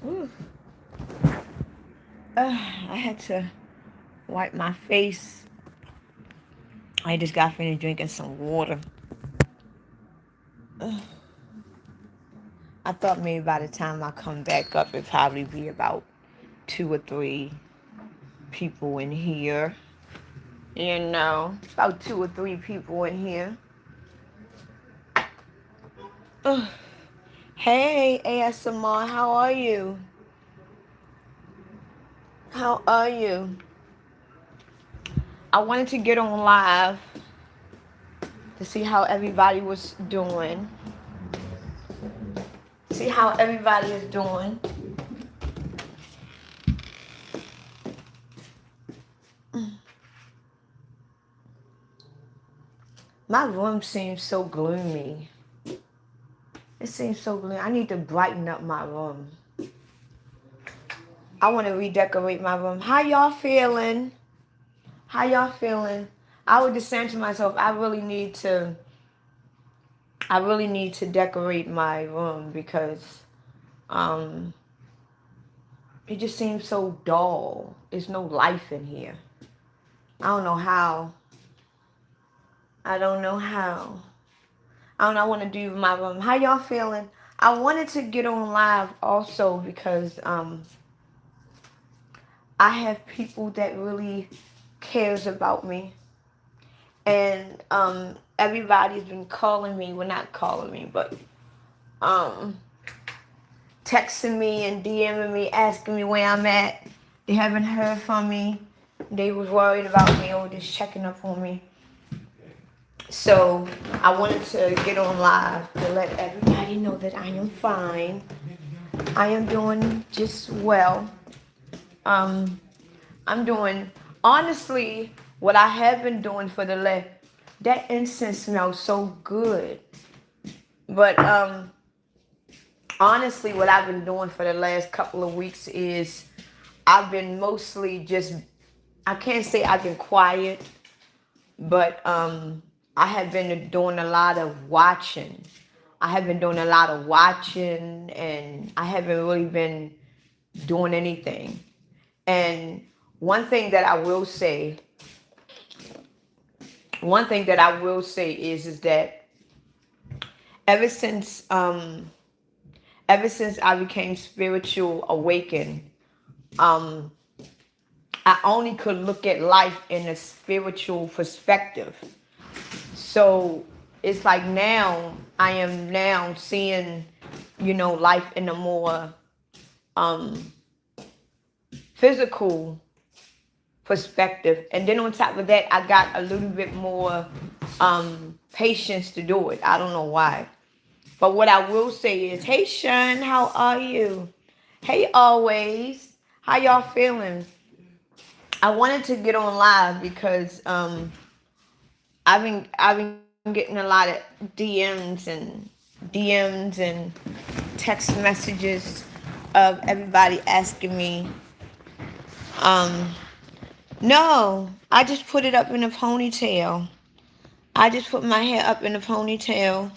Ooh. I had to wipe my face. I just got finished drinking some water. I thought maybe by the time I come back up, it'd probably be about 2 or 3 people in here. About 2 or 3 people in here. Ugh. Hey, ASMR, how are you? How are you? I wanted to get on live to see how everybody was doing. See how everybody is doing. My room seems so gloomy. It seems so gloomy. I need to brighten up my room. I want to redecorate my room. How y'all feeling? How y'all feeling? I was just saying to myself, I really need to decorate my room because um it just seems so dull. There's no life in here. I don't know how. I don't know how. I don't know what I want to do with my room. How y'all feeling? I wanted to get on live also because I have people that really cares about me. And everybody's been calling me, well not calling me, but um texting me and DMing me, asking me where I'm at. They haven't heard from me. They was worried about me or just checking up on me. So I wanted to get on live to let everybody know that I am fine. I am doing just well. Um, I'm doing, honestly, what I have been doing for the last, that incense smells so good. But honestly, what I've been doing for the last couple of weeks is I've been mostly just, I can't say I've been quiet, but I have been doing a lot of watching. I have been doing a lot of watching, and I haven't really been doing anything. And one thing that I will say, one thing that I will say is that ever since um ever since I became spiritual awakened, um I only could look at life in a spiritual perspective. So it's like now I am now seeing, life in a more um physical perspective. And then on top of that, I got a little bit more patience to do it. I don't know why. But what I will say is, hey Sean, how are you? Hey always. How y'all feeling? I wanted to get on live because I've been getting a lot of DMs and text messages of everybody asking me, um, no, I just put it up in a ponytail. I just put my hair up in a ponytail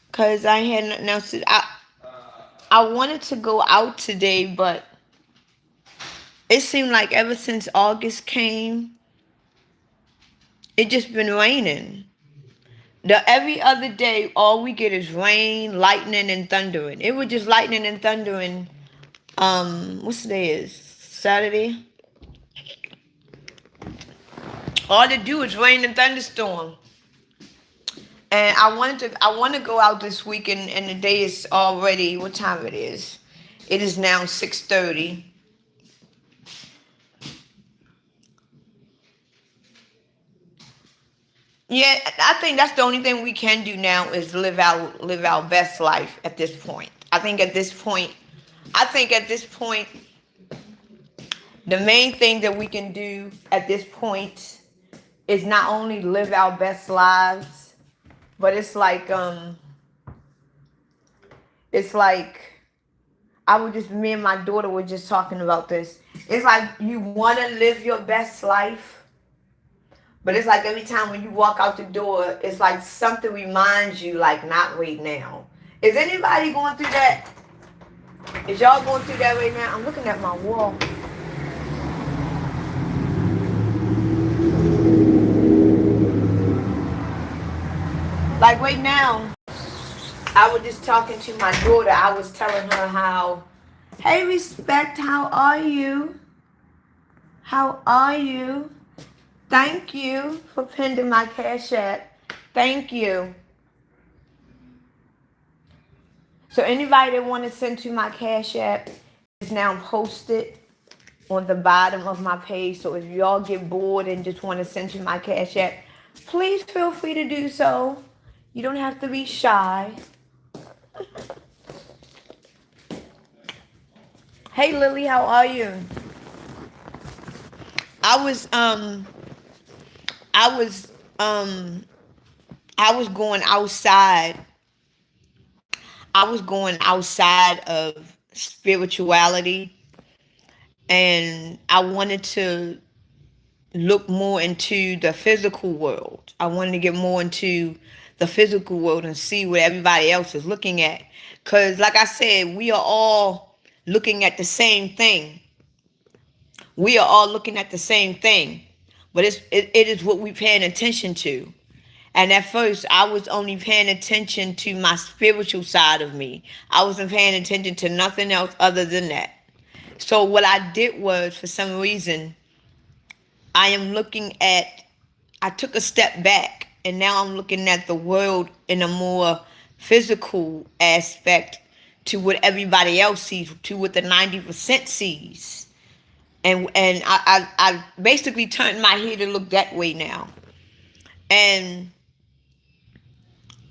because I had nothing else to. I wanted to go out today, but it seemed like ever since August came, it just been raining. Every other day, all we get is rain, lightning, and thundering. It was just lightning and thundering. What's the day is? Saturday. All they do is rain and thunderstorm. And I want to go out this weekend, and the day is already what time it is. It is now 6:30. Yeah, I think that's the only thing we can do now is live our best life at this point. I think at this point, the main thing that we can do at this point is not only live our best lives, but it's like me and my daughter were just talking about this. It's like you want to live your best life, but it's like every time when you walk out the door, it's like something reminds you, like, not right now. Is anybody going through that? Is y'all going through that right now? I'm looking at my wall. Like right now, I was just talking to my daughter. I was telling her how, hey, respect, how are you? How are you? Thank you for pending my cash app. Thank you. So anybody that want to send to my cash app is now posted on the bottom of my page. So if y'all get bored and just want to send to my cash app, please feel free to do so. You don't have to be shy. Hey Lily, how are you? I was I was um I was going outside. I was going outside of spirituality, and I wanted to look more into the physical world. I wanted to get more into the physical world and see what everybody else is looking at. Cause like I said, we are all looking at the same thing. We are all looking at the same thing. But it is what we're paying attention to. And at first, I was only paying attention to my spiritual side of me. I wasn't paying attention to nothing else other than that. So what I did was, for some reason, I am looking at, I took a step back and now I'm looking at the world in a more physical aspect to what everybody else sees, to what the 90% sees. And I basically turned my head to look that way now. And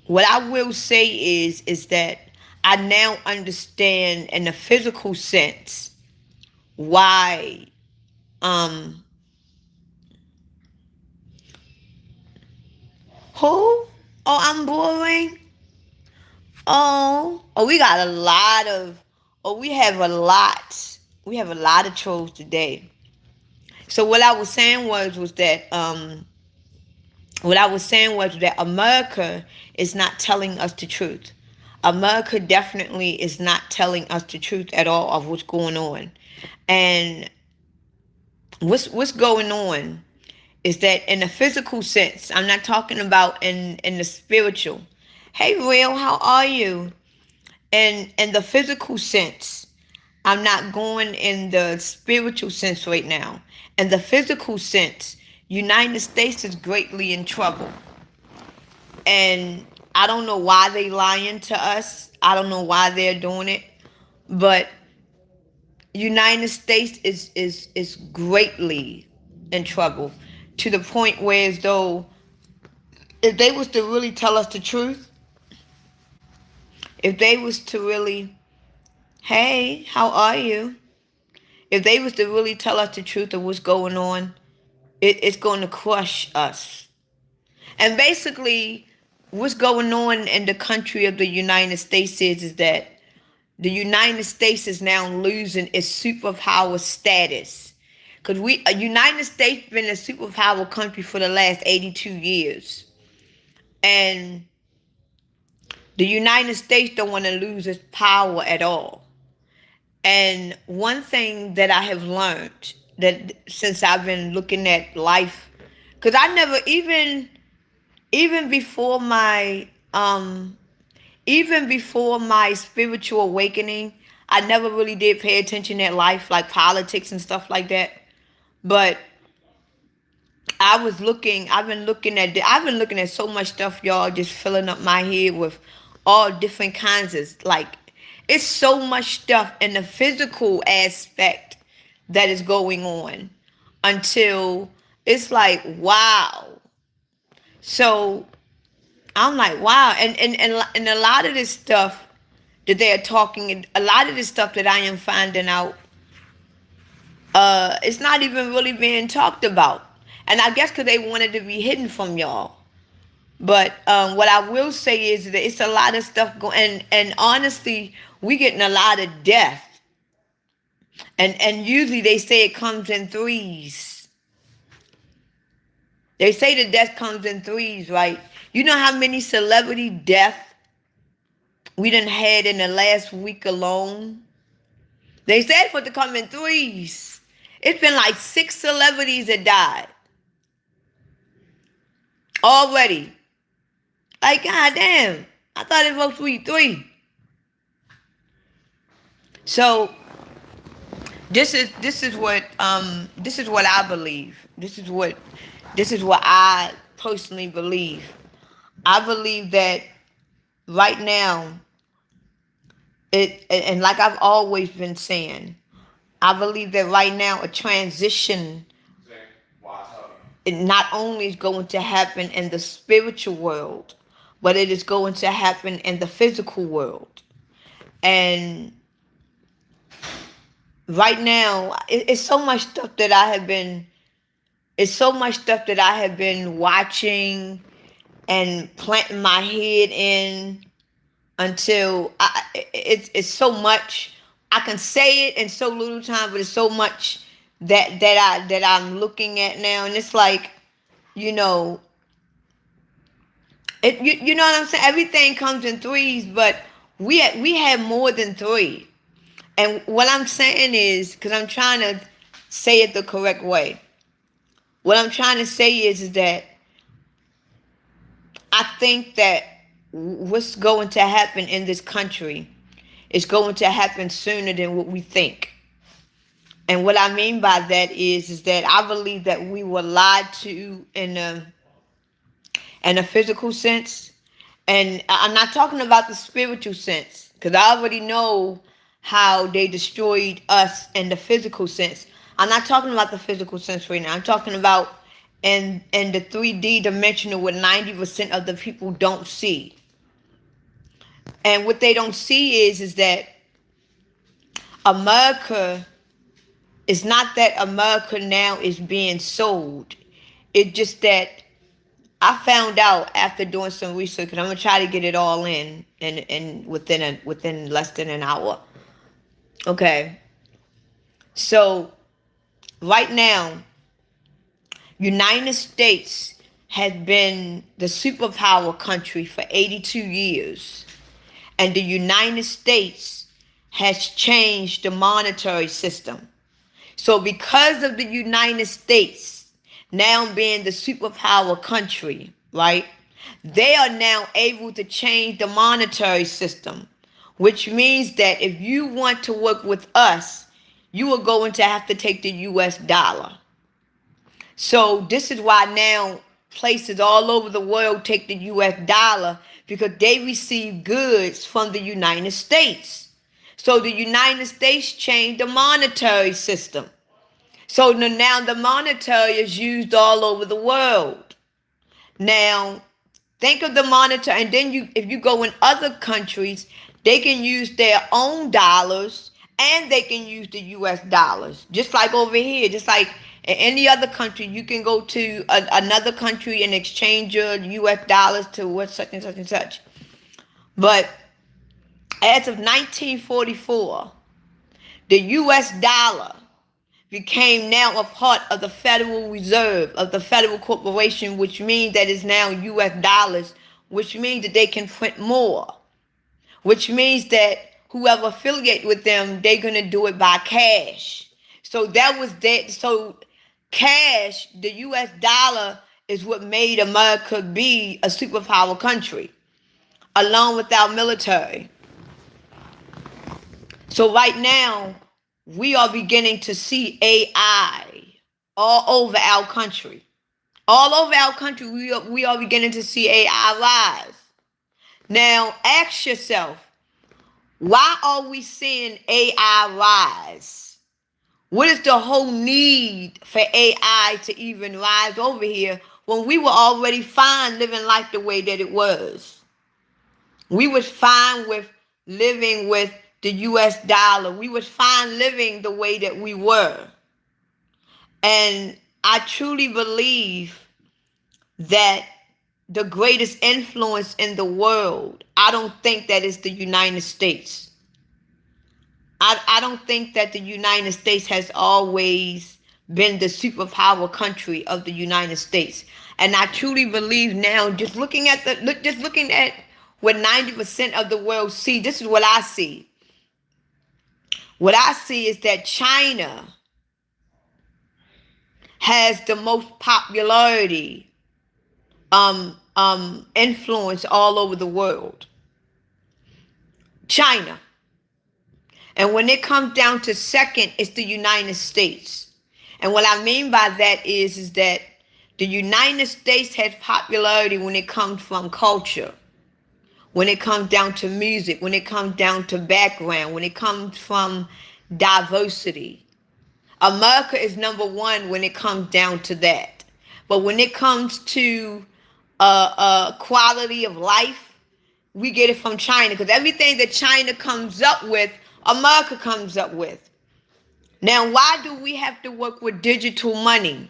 what I will say is that I now understand in a physical sense why um who? Oh, I'm boring. Oh, we got a lot of, we have a lot. We have a lot of trolls today. So what I was saying was that America is not telling us the truth. America definitely is not telling us the truth at all of what's going on. And what's going on is that in a physical sense, I'm not talking about in the spiritual. Hey real, how are you? And in the physical sense, I'm not going in the spiritual sense right now. In the physical sense, United States is greatly in trouble. And I don't know why they lying to us. I don't know why they're doing it. But United States is greatly in trouble to the point where as though if they was to really tell us the truth, if they was to really, hey, how are you? If they was to really tell us the truth of what's going on, it's going to crush us. And basically, what's going on in the country of the United States is that the United States is now losing its superpower status. Because United States been a superpower country for the last 82 years. And the United States don't want to lose its power at all. And one thing that I have learned that since I've been looking at life, because I never even before my even before my spiritual awakening, I never really did pay attention at life, like politics and stuff like that. But I've been looking at so much stuff, y'all, just filling up my head with all different kinds of, like, it's so much stuff in the physical aspect that is going on until it's like, wow. So I'm like, wow. And a lot of this stuff that they're talking, a lot of this stuff that I am finding out, it's not even really being talked about. And I guess because they wanted to be hidden from y'all. But what I will say is that it's a lot of stuff going, and honestly, we getting a lot of death. And usually they say it comes in threes. They say the death comes in threes, right? You know how many celebrity deaths we done had in the last week alone? They said for it to come in threes. It's been like 6 celebrities that died already. Like, goddamn. I thought it was supposed to be three. So this is what I believe. This is what I personally believe. I believe that right now, it and like I've always been saying, I believe that right now a transition, it not only is going to happen in the spiritual world, but it is going to happen in the physical world. And right now, it's so much stuff that I have been, it's so much stuff that I have been watching and planting my head in until it's so much. I can say it in so little time, but it's so much that I'm looking at now, and it's like, you know, you know what I'm saying. Everything comes in threes, but we have more than three. And what I'm saying is, because I'm trying to say it the correct way. What I'm trying to say is that I think that what's going to happen in this country is going to happen sooner than what we think. And what I mean by that is that I believe that we were lied to in a physical sense. And I'm not talking about the spiritual sense, because I already know how they destroyed us in the physical sense. I'm not talking about the physical sense right now. I'm talking about in the 3D dimensional, what 90% of the people don't see. And what they don't see is that America, it's not that America now is being sold. It's just that I found out after doing some research, and I'm gonna try to get it all in within less than an hour. Okay. So right now, United States has been the superpower country for 82 years. And the United States has changed the monetary system. So because of the United States now being the superpower country, right? They are now able to change the monetary system, which means that if you want to work with us, you are going to have to take the US dollar. So this is why now places all over the world take the US dollar, because they receive goods from the United States. So the United States changed the monetary system. So now the monetary is used all over the world. Now, think of the monetary, and then if you go in other countries, they can use their own dollars and they can use the US dollars. Just like over here, just like in any other country, you can go to another country and exchange your US dollars to what such and such and such. But as of 1944, the US dollar became now a part of the Federal Reserve, of the Federal Corporation, which means that it's now US dollars, which means that they can print more, which means that whoever affiliate with them, they're going to do it by cash. So that was that. So cash, the US dollar, is what made America be a superpower country, along with our military. So right now, we are beginning to see AI all over our country. All over our country, we are beginning to see AI rise. Now, ask yourself, why are we seeing AI rise? What is the whole need for AI to even rise over here when we were already fine living life the way that it was? We was fine with living with the US dollar. We was fine living the way that we were. And I truly believe that the greatest influence in the world, I don't think that is the United States. I don't think that the United States has always been the superpower country of the United States. And I truly believe now, just looking at what 90% of the world see, this is what I see. What I see is that China has the most popularity, influence all over the world. China. And when it comes down to second, it's the United States. And what I mean by that is that the United States has popularity when it comes from culture, when it comes down to music, when it comes down to background, when it comes from diversity. America is number one when it comes down to that. But when it comes to quality of life, we get it from China, because everything that China comes up with, America comes up with. Now, why do we have to work with digital money?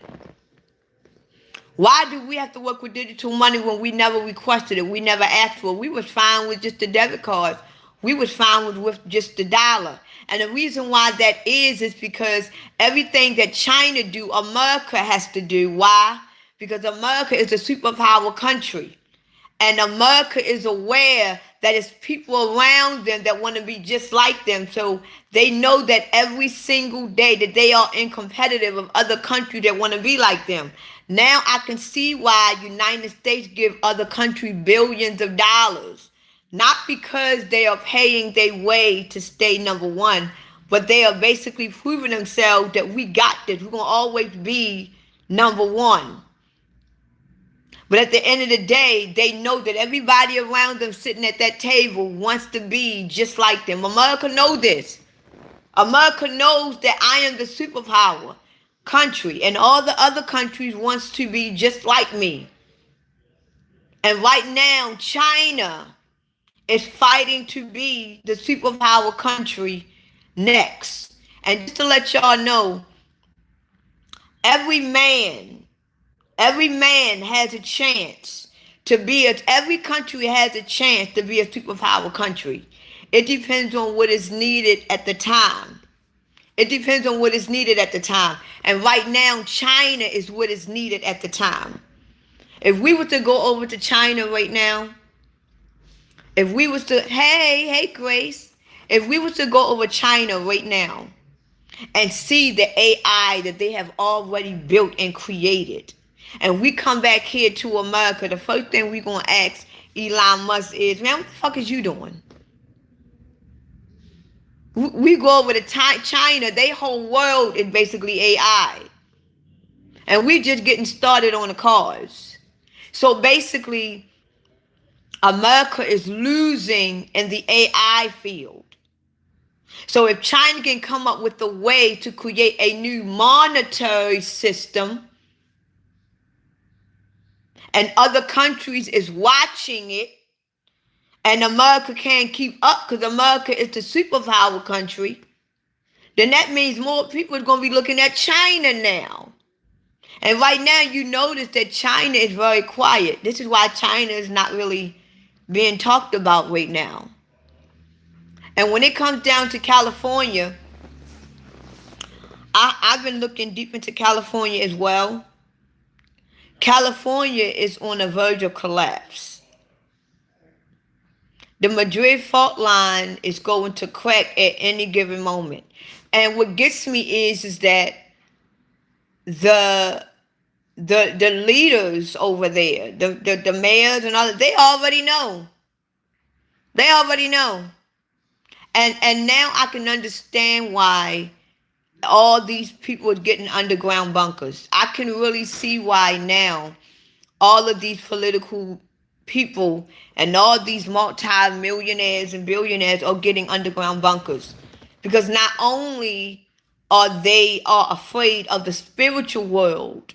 Why do we have to work with digital money when we never requested it? We never asked for it. We was fine with just the debit cards. We was fine with just the dollar. And the reason why that is because everything that China do, America has to do. Why? Because America is a superpower country. And America is aware that it's people around them that want to be just like them. So they know that every single day that they are in competitive of other countries that want to be like them. Now I can see why United States give other countries billions of dollars. Not because they are paying their way to stay number one, but they are basically proving themselves that we got this. We're going to always be number one. But at the end of the day, they know that everybody around them sitting at that table wants to be just like them. America knows this. America knows that I am the superpower country, and all the other countries wants to be just like me. And right now, China is fighting to be the superpower country next. And just to let y'all know, every man Every man has a chance to be every country has a chance to be a superpower country. It depends on what is needed at the time. It depends on what is needed at the time. And right now, China is what is needed at the time. If we were to go over to China right now, if we was to, hey, Grace, if we was to go over China right now and see the AI that they have already built and created, and we come back here to America, the first thing we gonna ask Elon Musk is, man, what the fuck is you doing? We go over to China, their whole world is basically AI. And we just getting started on the cars. So basically, America is losing in the AI field. So if China can come up with a way to create a new monetary system, and other countries is watching it, and America can't keep up because America is the superpower country, then that means more people are going to be looking at China now. And right now you notice that China is very quiet. This is why China is not really being talked about right now. And when it comes down to California, I've been looking deep into California as well. California is on the verge of collapse. The Madrid fault line is going to crack at any given moment. And what gets me is that the leaders over there, the mayors and all, they already know. They already know. And now I can understand why all these people are getting underground bunkers. I can really see why now all of these political people and all these multi-millionaires and billionaires are getting underground bunkers. Because not only are they afraid of the spiritual world.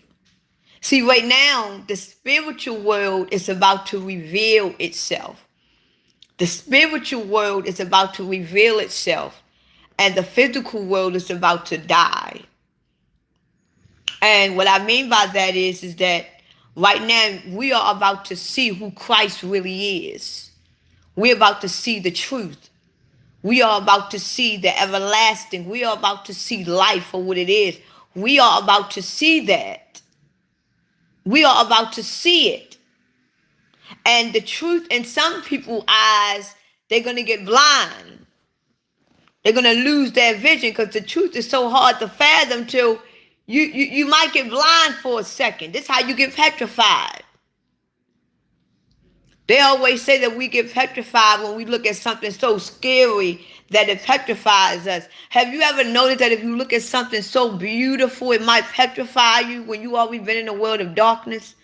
See, right now, the spiritual world is about to reveal itself. The spiritual world is about to reveal itself. And the physical world is about to die. And what I mean by that is that right now we are about to see who Christ really is. We're about to see the truth. We are about to see the everlasting. We are about to see life for what it is. We are about to see that. We are about to see it. And the truth in some people's eyes, they're going to get blind. They're going to lose their vision because the truth is so hard to fathom till you might get blind for a second. This is how you get petrified. They always say that we get petrified when we look at something so scary that it petrifies us. Have you ever noticed that if you look at something so beautiful, it might petrify you when you always been in a world of darkness?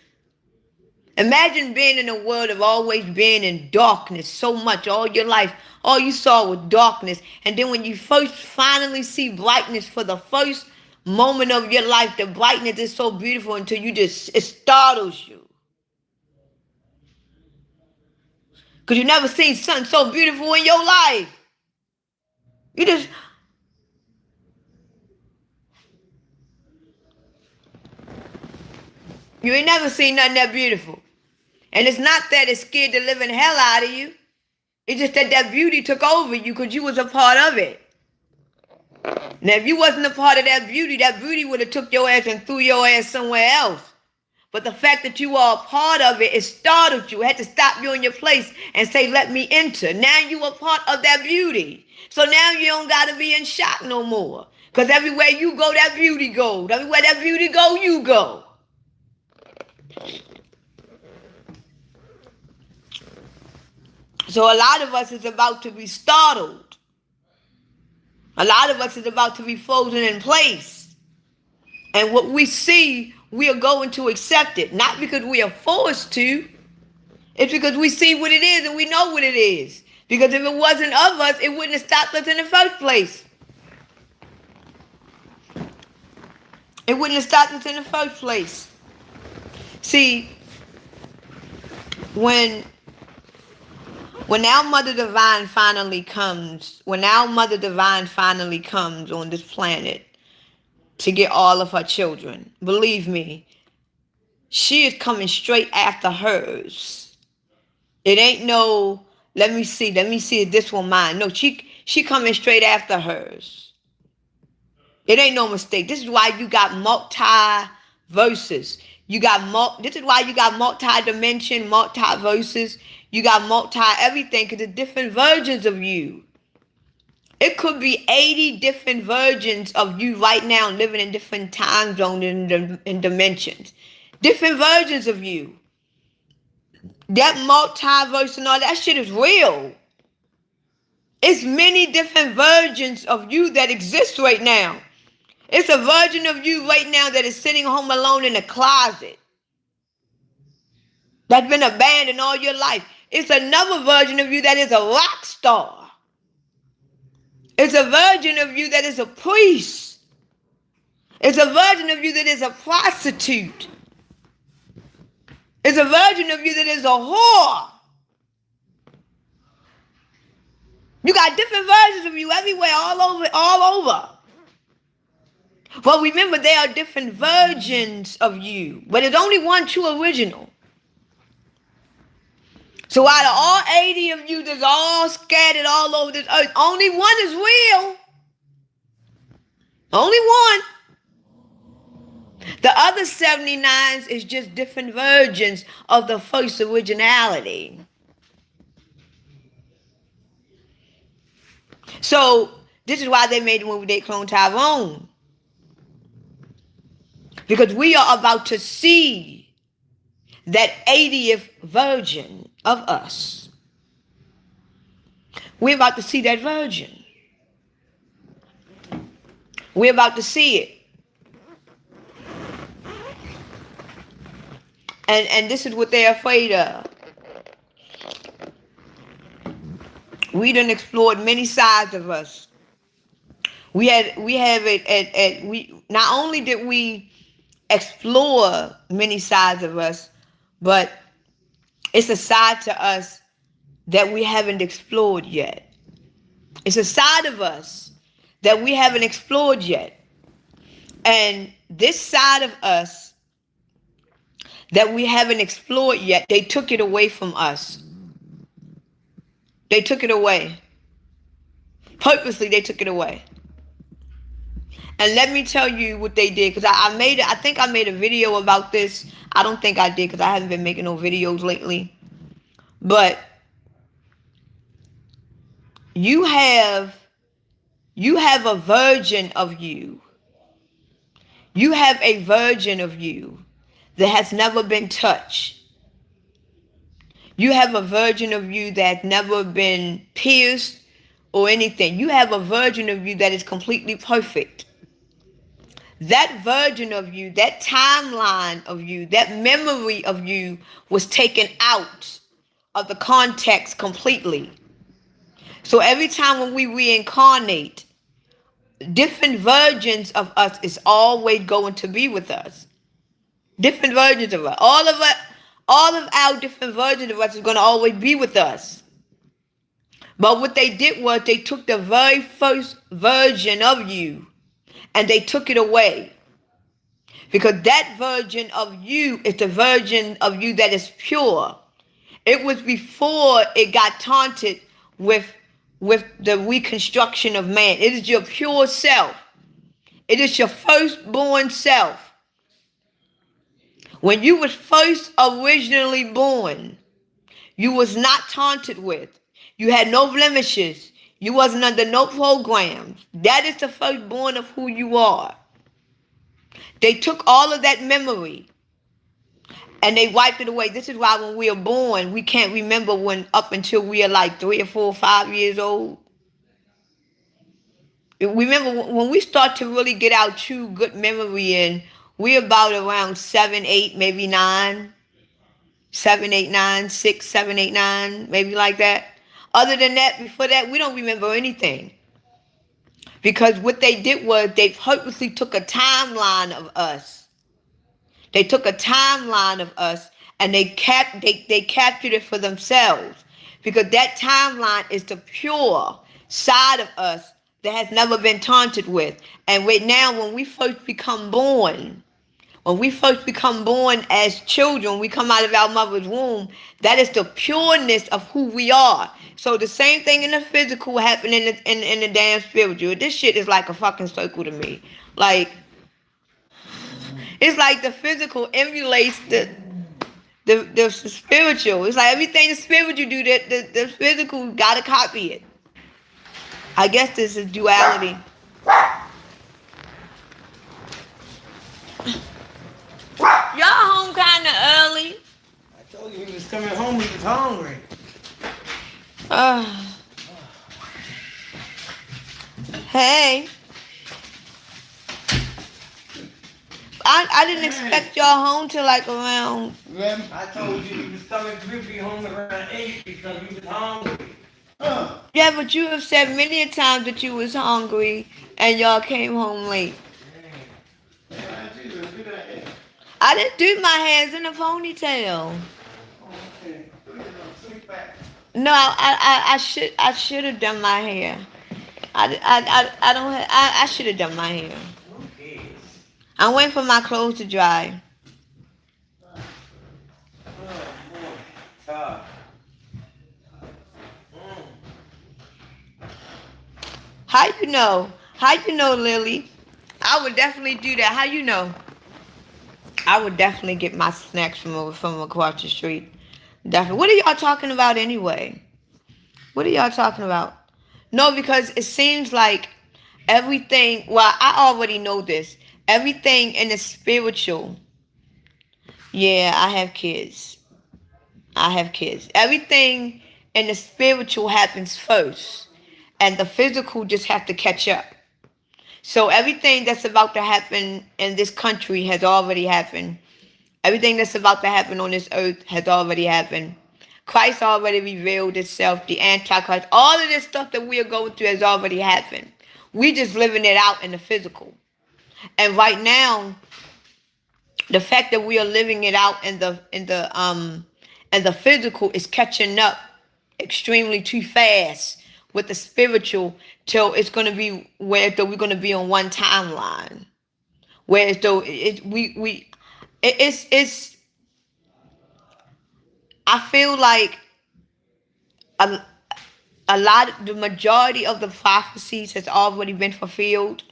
Imagine being in a world of always being in darkness so much all your life. All you saw was darkness. And then when you first finally see brightness for the first moment of your life, the brightness is so beautiful until it startles you. Because you never seen something so beautiful in your life. You ain't never seen nothing that beautiful. And it's not that it scared the living hell out of you. It's just that beauty took over you because you was a part of it. Now, if you wasn't a part of that beauty would have took your ass and threw your ass somewhere else. But the fact that you are a part of it, it startled you. It had to stop you in your place and say, let me enter. Now you are part of that beauty. So now you don't got to be in shock no more. Because everywhere you go, that beauty goes. Everywhere that beauty go, you go. So a lot of us is about to be startled. A lot of us is about to be frozen in place. And what we see, we are going to accept it. Not because we are forced to. It's because we see what it is and we know what it is. Because if it wasn't of us, it wouldn't have stopped us in the first place. It wouldn't have stopped us in the first place. See, when our Mother Divine finally comes, on this planet to get all of her children, believe me, she is coming straight after hers. It ain't no, let me see if this one mine. No, she coming straight after hers. It ain't no mistake. This is why you got multi-verses. This is why you got multi-dimension, multi-verses. You got multi-everything because there's different versions of you. It could be 80 different versions of you right now living in different time zones and dimensions. Different versions of you. That multiverse and all that shit is real. It's many different versions of you that exist right now. It's a version of you right now that is sitting home alone in a closet. That's been abandoned all your life. It's another version of you that is a rock star. It's a version of you that is a priest. It's a version of you that is a prostitute. It's a version of you that is a whore. You got different versions of you everywhere, all over. Well, remember, there are different versions of you, but there's only one true original. So out of all 80 of you that's all scattered all over this earth, only one is real. Only one. The other 79s is just different versions of the first originality. So this is why they made the movie They Clone Tyrone. Because we are about to see that 80th version of us. We're about to see that version. We're about to see it. And this is what they're afraid of. We done explored many sides of us. We not only did we explore many sides of us, but it's a side to us that we haven't explored yet. It's a side of us that we haven't explored yet. And this side of us that we haven't explored yet, they took it away from us. They took it away. Purposely, they took it away. And let me tell you what they did, because I think I made a video about this. I don't think I did, because I haven't been making no videos lately. But you have You have a version of you. You have a version of you that has never been touched. You have a version of you that's never been pierced or anything. You have a version of you that is completely perfect. That version of you, that timeline of you, that memory of you was taken out of the context completely. So every time when we reincarnate, different versions of us is always going to be with us. Different versions of us. All of our different versions of us is going to always be with us. But what they did was they took the very first version of you and they took it away. Because that version of you is the version of you that is pure. It was before it got tainted with the reconstruction of man. It is your pure self. It is your firstborn self. When you was first originally born, you was not taunted with. You had no blemishes. You wasn't under no programs. That is the firstborn of who you are. They took all of that memory and they wiped it away. This is why when we are born, we can't remember when up until we are like 3 or 4 or 5 years old. Remember when we start to really get our true good memory in, we're about around 7, 8, maybe 9. 7, 8, 9, 6, 7, 8, 9, maybe like that. Other than that, before that, we don't remember anything. Because what they did was they purposely took a timeline of us. They took a timeline of us and they captured it for themselves. Because that timeline is the pure side of us that has never been taunted with. And right now, when we first become born, as children, we come out of our mother's womb, that is the pureness of who we are. So the same thing in the physical happened in the damn spiritual. This shit is like a fucking circle to me. Like, it's like the physical emulates the spiritual. It's like everything the spiritual do, the physical gotta copy it. I guess this is duality. Y'all home kind of early. I told you he was coming home. He was hungry. Hey. I didn't expect y'all home till like around. I told you he was coming. We'd be home around 8 because he was hungry. Yeah, but you have said many a times that you was hungry and y'all came home late. I didn't do my hands in a ponytail. No, I should have done my hair. I don't have, I should have done my hair. I'm waiting for my clothes to dry. How you know? How you know, Lily? I would definitely do that. How you know? I would definitely get my snacks from across the street. Definitely. What are y'all talking about anyway? What are y'all talking about? No, because it seems like everything. Well, I already know this. Everything in the spiritual. Yeah, I have kids. I have kids. Everything in the spiritual happens first, and the physical just have to catch up. So everything that's about to happen in this country has already happened. Everything that's about to happen on this earth has already happened. Christ already revealed itself, the Antichrist. All of this stuff that we are going through has already happened. We just living it out in the physical. And right now, the fact that we are living it out in the physical is catching up extremely too fast with the spiritual till it's gonna be where though we're gonna be on one timeline. Whereas though it's I feel like a, the majority of the prophecies has already been fulfilled,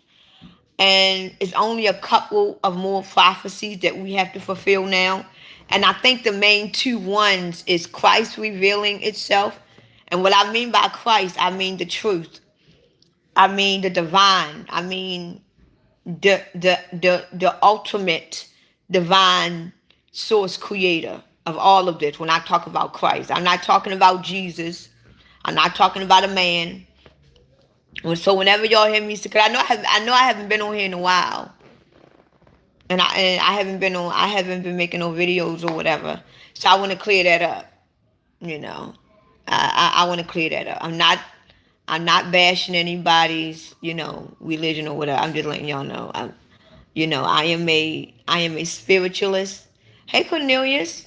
and it's only a couple of more prophecies that we have to fulfill now. And I think the main two ones is Christ revealing itself. And what I mean by Christ, I mean the truth. I mean the divine. I mean the ultimate divine source creator of all of this. When I talk about Christ, I'm not talking about Jesus. I'm not talking about a man. So whenever y'all hear me, because I know I haven't been on here in a while, and I haven't been on, I haven't been making no videos or whatever. So I want to clear that up. You know, I want to clear that up. I'm not bashing anybody's, religion or whatever. I'm just letting y'all know. I am a spiritualist. Hey Cornelius,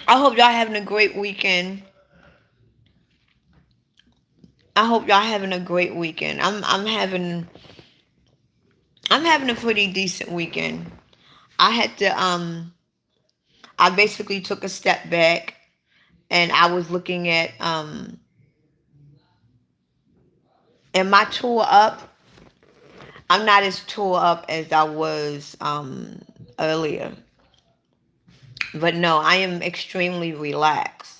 I hope y'all having a great weekend. I hope y'all having a great weekend. I'm having a pretty decent weekend. I had to I basically took a step back and I was looking at am I tore up? I'm not as tore up as I was earlier. But no, I am extremely relaxed.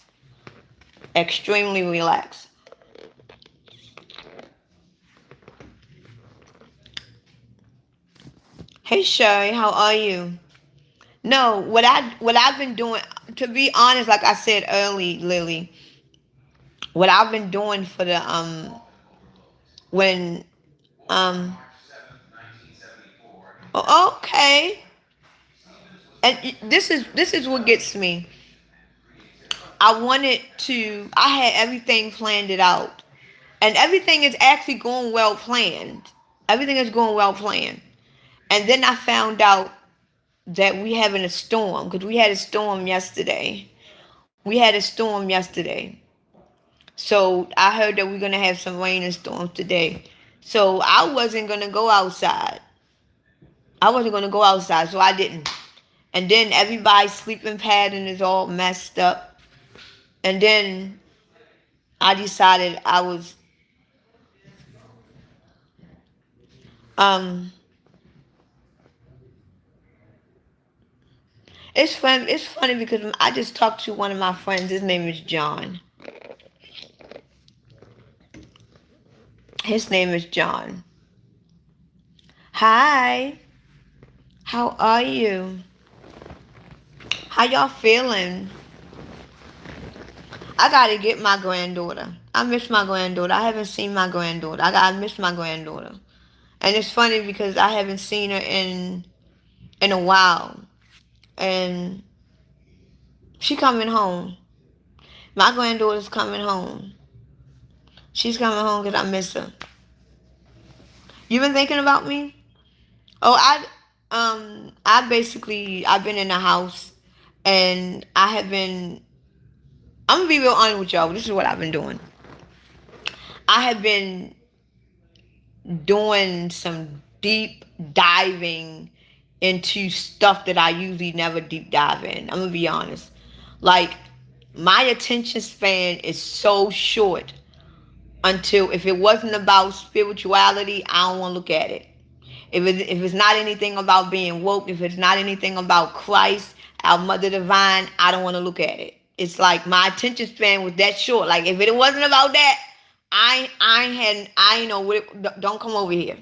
Extremely relaxed. Hey Sherry, how are you? No, what I've been doing, to be honest, like I said early, Lily, what I've been doing for the when um okay, and this is what gets me. I had everything planned it out, and everything is actually going well planned. Everything is going well planned, and then I found out that we having a storm because we had a storm yesterday. We had a storm yesterday. So I heard that we're gonna have some rain and storms today. So I wasn't gonna go outside. I wasn't gonna go outside, so I didn't. And then everybody's sleeping pattern is all messed up. And then I decided I was um it's funny because I just talked to one of my friends. His name is John. His name is John. Hi. How are you? How y'all feeling? I gotta get my granddaughter. I miss my granddaughter. I haven't seen my granddaughter. I miss my granddaughter. And it's funny because I haven't seen her in a while. And she coming home. My granddaughter's coming home. She's coming home because I miss her. You been thinking about me? Oh, I've been in the house and I have been I'm gonna be real honest with y'all. This is what I've been doing. I have been doing some deep diving into stuff that I usually never deep dive in. I'm gonna be honest. Like my attention span is so short until if it wasn't about spirituality, I don't want to look at it. If it's not anything about being woke, if it's not anything about Christ, our Mother Divine, I don't want to look at it. It's like my attention span was that short. Like if it wasn't about that, I ain't know what it, don't come over here.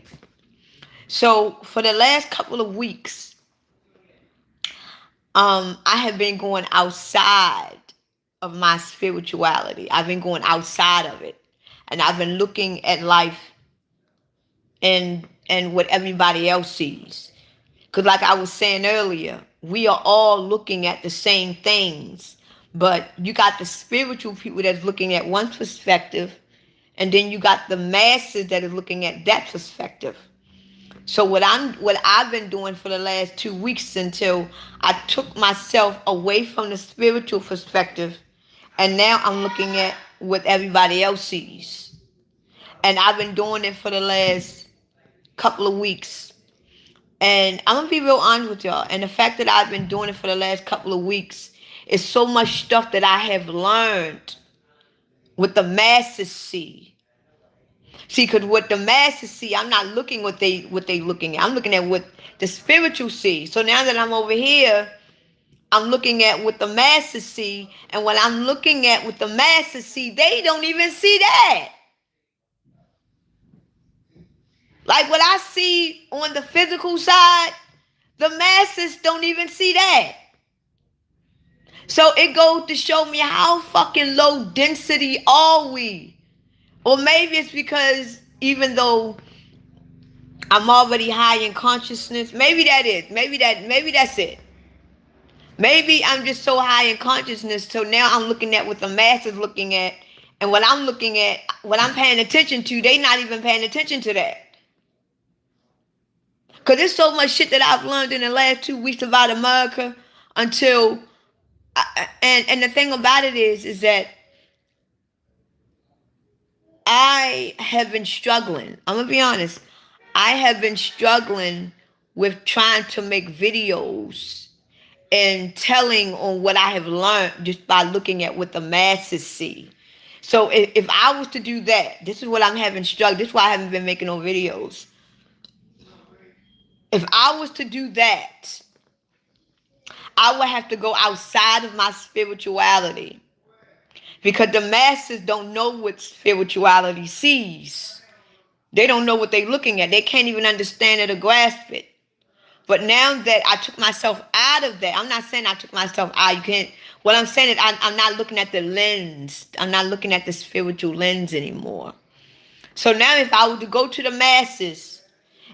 So for the last couple of weeks, I have been going outside of my spirituality. I've been going outside of it, and I've been looking at life and what everybody else sees. Because, like I was saying earlier, we are all looking at the same things, but you got the spiritual people that's looking at one perspective, and then you got the masses that is looking at that perspective. So what I've been doing for the last 2 weeks until I took myself away from the spiritual perspective, and now I'm looking at what everybody else sees. And I've been doing it for the last couple of weeks. And I'm gonna be real honest with y'all. And the fact that I've been doing it for the last couple of weeks is so much stuff that I have learned what the masses see. See, because what the masses see, I'm not looking what they looking at. I'm looking at what the spiritual see. So now that I'm over here, I'm looking at what the masses see, and what I'm looking at what the masses see, they don't even see that. Like what I see on the physical side, the masses don't even see that. So it goes to show me how fucking low density are we. Or maybe it's because even though I'm already high in consciousness, maybe that is. Maybe that's it. Maybe I'm just so high in consciousness, so now I'm looking at what the masses looking at, and what I'm looking at, what I'm paying attention to, they not even paying attention to that. Cause there's so much shit that I've learned in the last 2 weeks about America until, and the thing about it is that I have been struggling. I'm gonna be honest. I have been struggling with trying to make videos and telling on what I have learned just by looking at what the masses see. So if I was to do that, this is what I'm having struggled. This is why I haven't been making no videos. If I was to do that, I would have to go outside of my spirituality because the masses don't know what spirituality sees. They don't know what they're looking at. They can't even understand it or grasp it. But now that I took myself out of that, I'm not saying I took myself out. You can't. What I'm saying is I'm not looking at the lens. I'm not looking at the spiritual lens anymore. So now if I were to go to the masses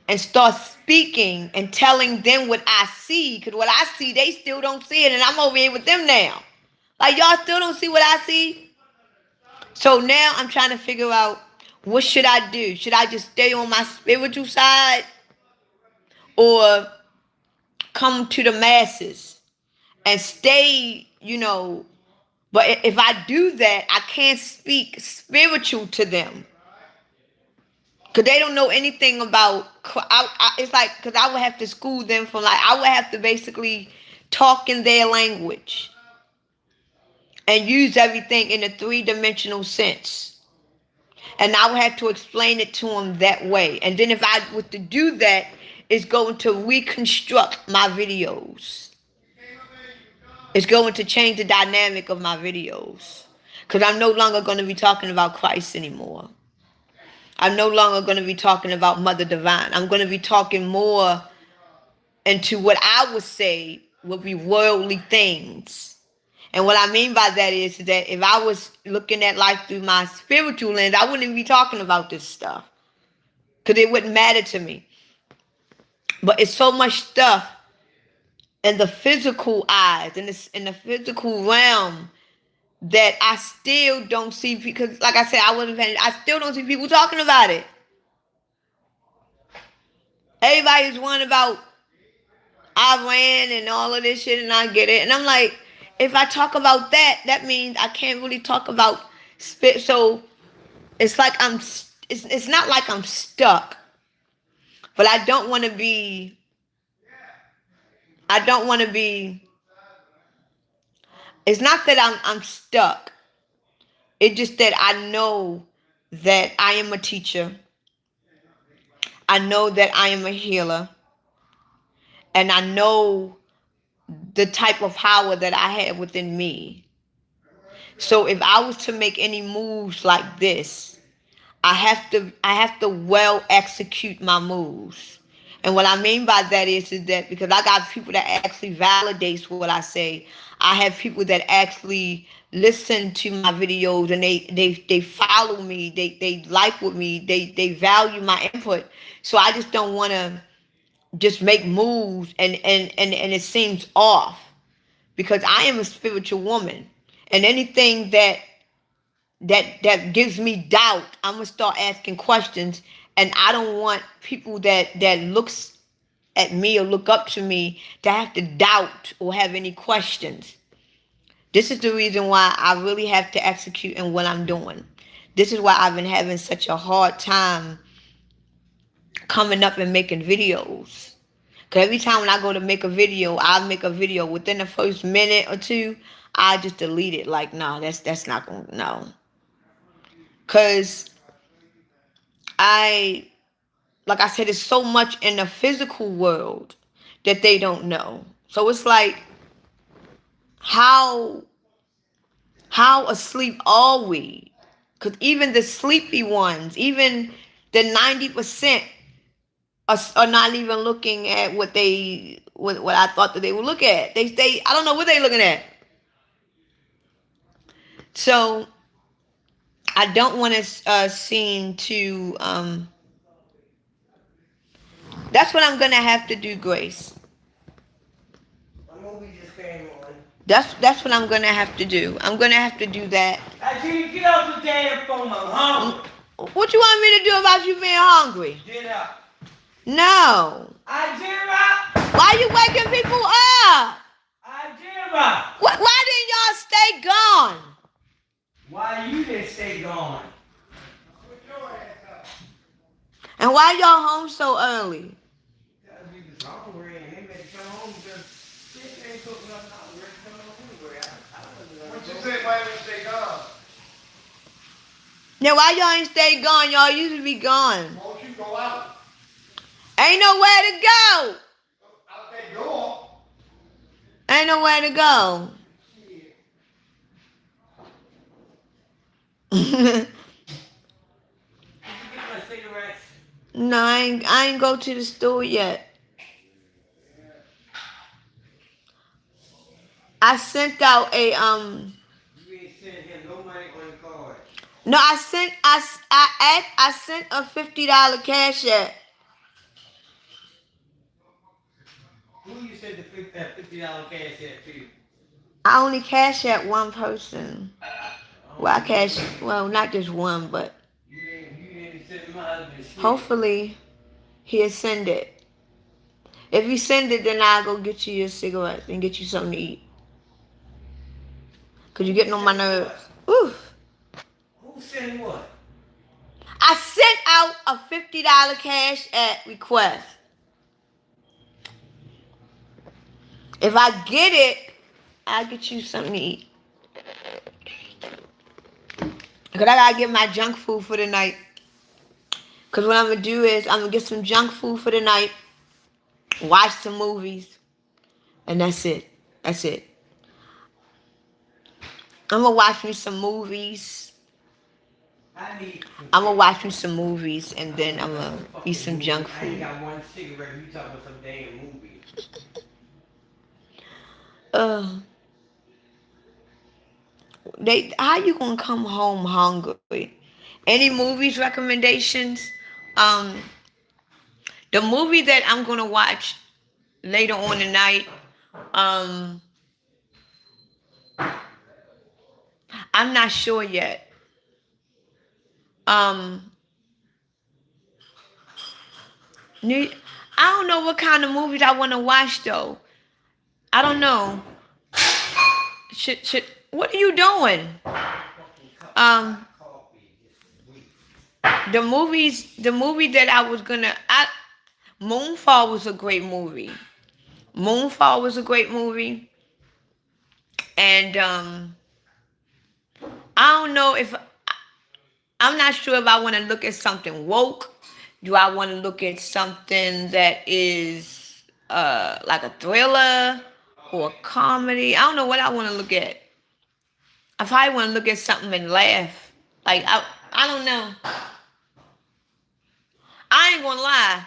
and start speaking and telling them what I see, because what I see, they still don't see it, and I'm over here with them now. Like y'all still don't see what I see. So now I'm trying to figure out what should I do? Should I just stay on my spiritual side or come to the masses and stay, but if I do that, I can't speak spiritual to them. Because they don't know anything about, it's like, because I would have to school them from, like, I would have to basically talk in their language and use everything in a three-dimensional sense. And I would have to explain it to them that way. And then if I was to do that, it's going to reconstruct my videos. It's going to change the dynamic of my videos. Because I'm no longer going to be talking about Christ anymore. I'm no longer going to be talking about Mother Divine. I'm going to be talking more into what I would say would be worldly things. And what I mean by that is that if I was looking at life through my spiritual lens, I wouldn't even be talking about this stuff. Because it wouldn't matter to me. But it's so much stuff in the physical eyes, in the physical realm, that I still don't see, because like I said, I still don't see people talking about it. Everybody's worrying about Iran and all of this shit, and I get it. And I'm like, if I talk about that, that means I can't really talk about spit. So it's like it's not like I'm stuck, but I don't want to be. I don't want to be. It's not that I'm stuck. It's just that I know that I am a teacher. I know that I am a healer. And I know the type of power that I have within me. So if I was to make any moves like this, I have to well execute my moves. And what I mean by that is that because I got people that actually validates what I say. I have people that actually listen to my videos and they follow me, they like with me, they value my input. So I just don't want to just make moves and it seems off, because I am a spiritual woman, and anything that gives me doubt, I'm gonna start asking questions. And I don't want people that looks at me or look up to me to have to doubt or have any questions. This is the reason why I really have to execute in what I'm doing. This is why I've been having such a hard time coming up and making videos. Because every time when I go to make a video, I'll make a video within the first minute or two, I just delete it. Like, no, that's not going to, no. Because like I said, there's so much in the physical world that they don't know. So it's like, how how asleep are we? Because even the sleepy ones, even the 90% are not even looking at what I thought that they would look at. They I don't know what they looking at. So I don't want to seem to. That's what I'm gonna have to do, Grace. A movie just came on. That's what I'm gonna have to do. I'm gonna have to do that. I tell you, get off the damn phone. I'm hungry. What you want me to do about you being hungry? Get up. No. I give up. Why you waking people up? I give up. Why didn't y'all stay gone? Why you didn't stay gone? And why y'all home so early? Because we was hungry and they made to come home because this ain't cooking up. I was ready to come home anyway. I wasn't gonna What you go. say, why didn't you stay gone? Now why y'all ain't stay gone? Y'all used to be gone. Why don't you go out? Ain't nowhere to go. Out that door. Ain't nowhere to go. Did you get my cigarettes? No, I ain't go to the store yet. I sent out a You ain't sent him no money on the card. no, I sent a $50 cash app. Who you sent that $50 cash at to? I only cash at one person. Well, I cash not just one, but You didn't send my husband shit. hopefully he'll send it. If you send it, then I'll go get you your cigarettes and get you something to eat. Cause you're getting on my nerves. Oof. Who sent what? I sent out a $50 cash at request. If I get it, I'll get you something to eat. Cause I gotta get my junk food for the night. Cause what I'm gonna do is I'm gonna get some junk food for the night, watch some movies, and that's it. That's it. I'm gonna watch me some movies. I need some I'm gonna watch me some movies, and then I'm gonna eat some junk I ain't food. got one cigarette. You talking about some damn movie. Uh, how you gonna come home hungry? Any movies recommendations? Um, the movie that I'm gonna watch later on tonight. Um, I'm not sure yet. Um, new, I don't know what kind of movies I want to watch though. I don't know. Should what are you doing? Fucking cup of Um, hot coffee. Just wait. the movie that I was Moonfall was a great movie. Moonfall was a great movie, and I don't know if I'm not sure if I want to look at something woke. Do I want to look at something that is like a thriller or a comedy? I don't know what I want to look at. I probably want to look at something and laugh. Like I don't know. I ain't gonna lie.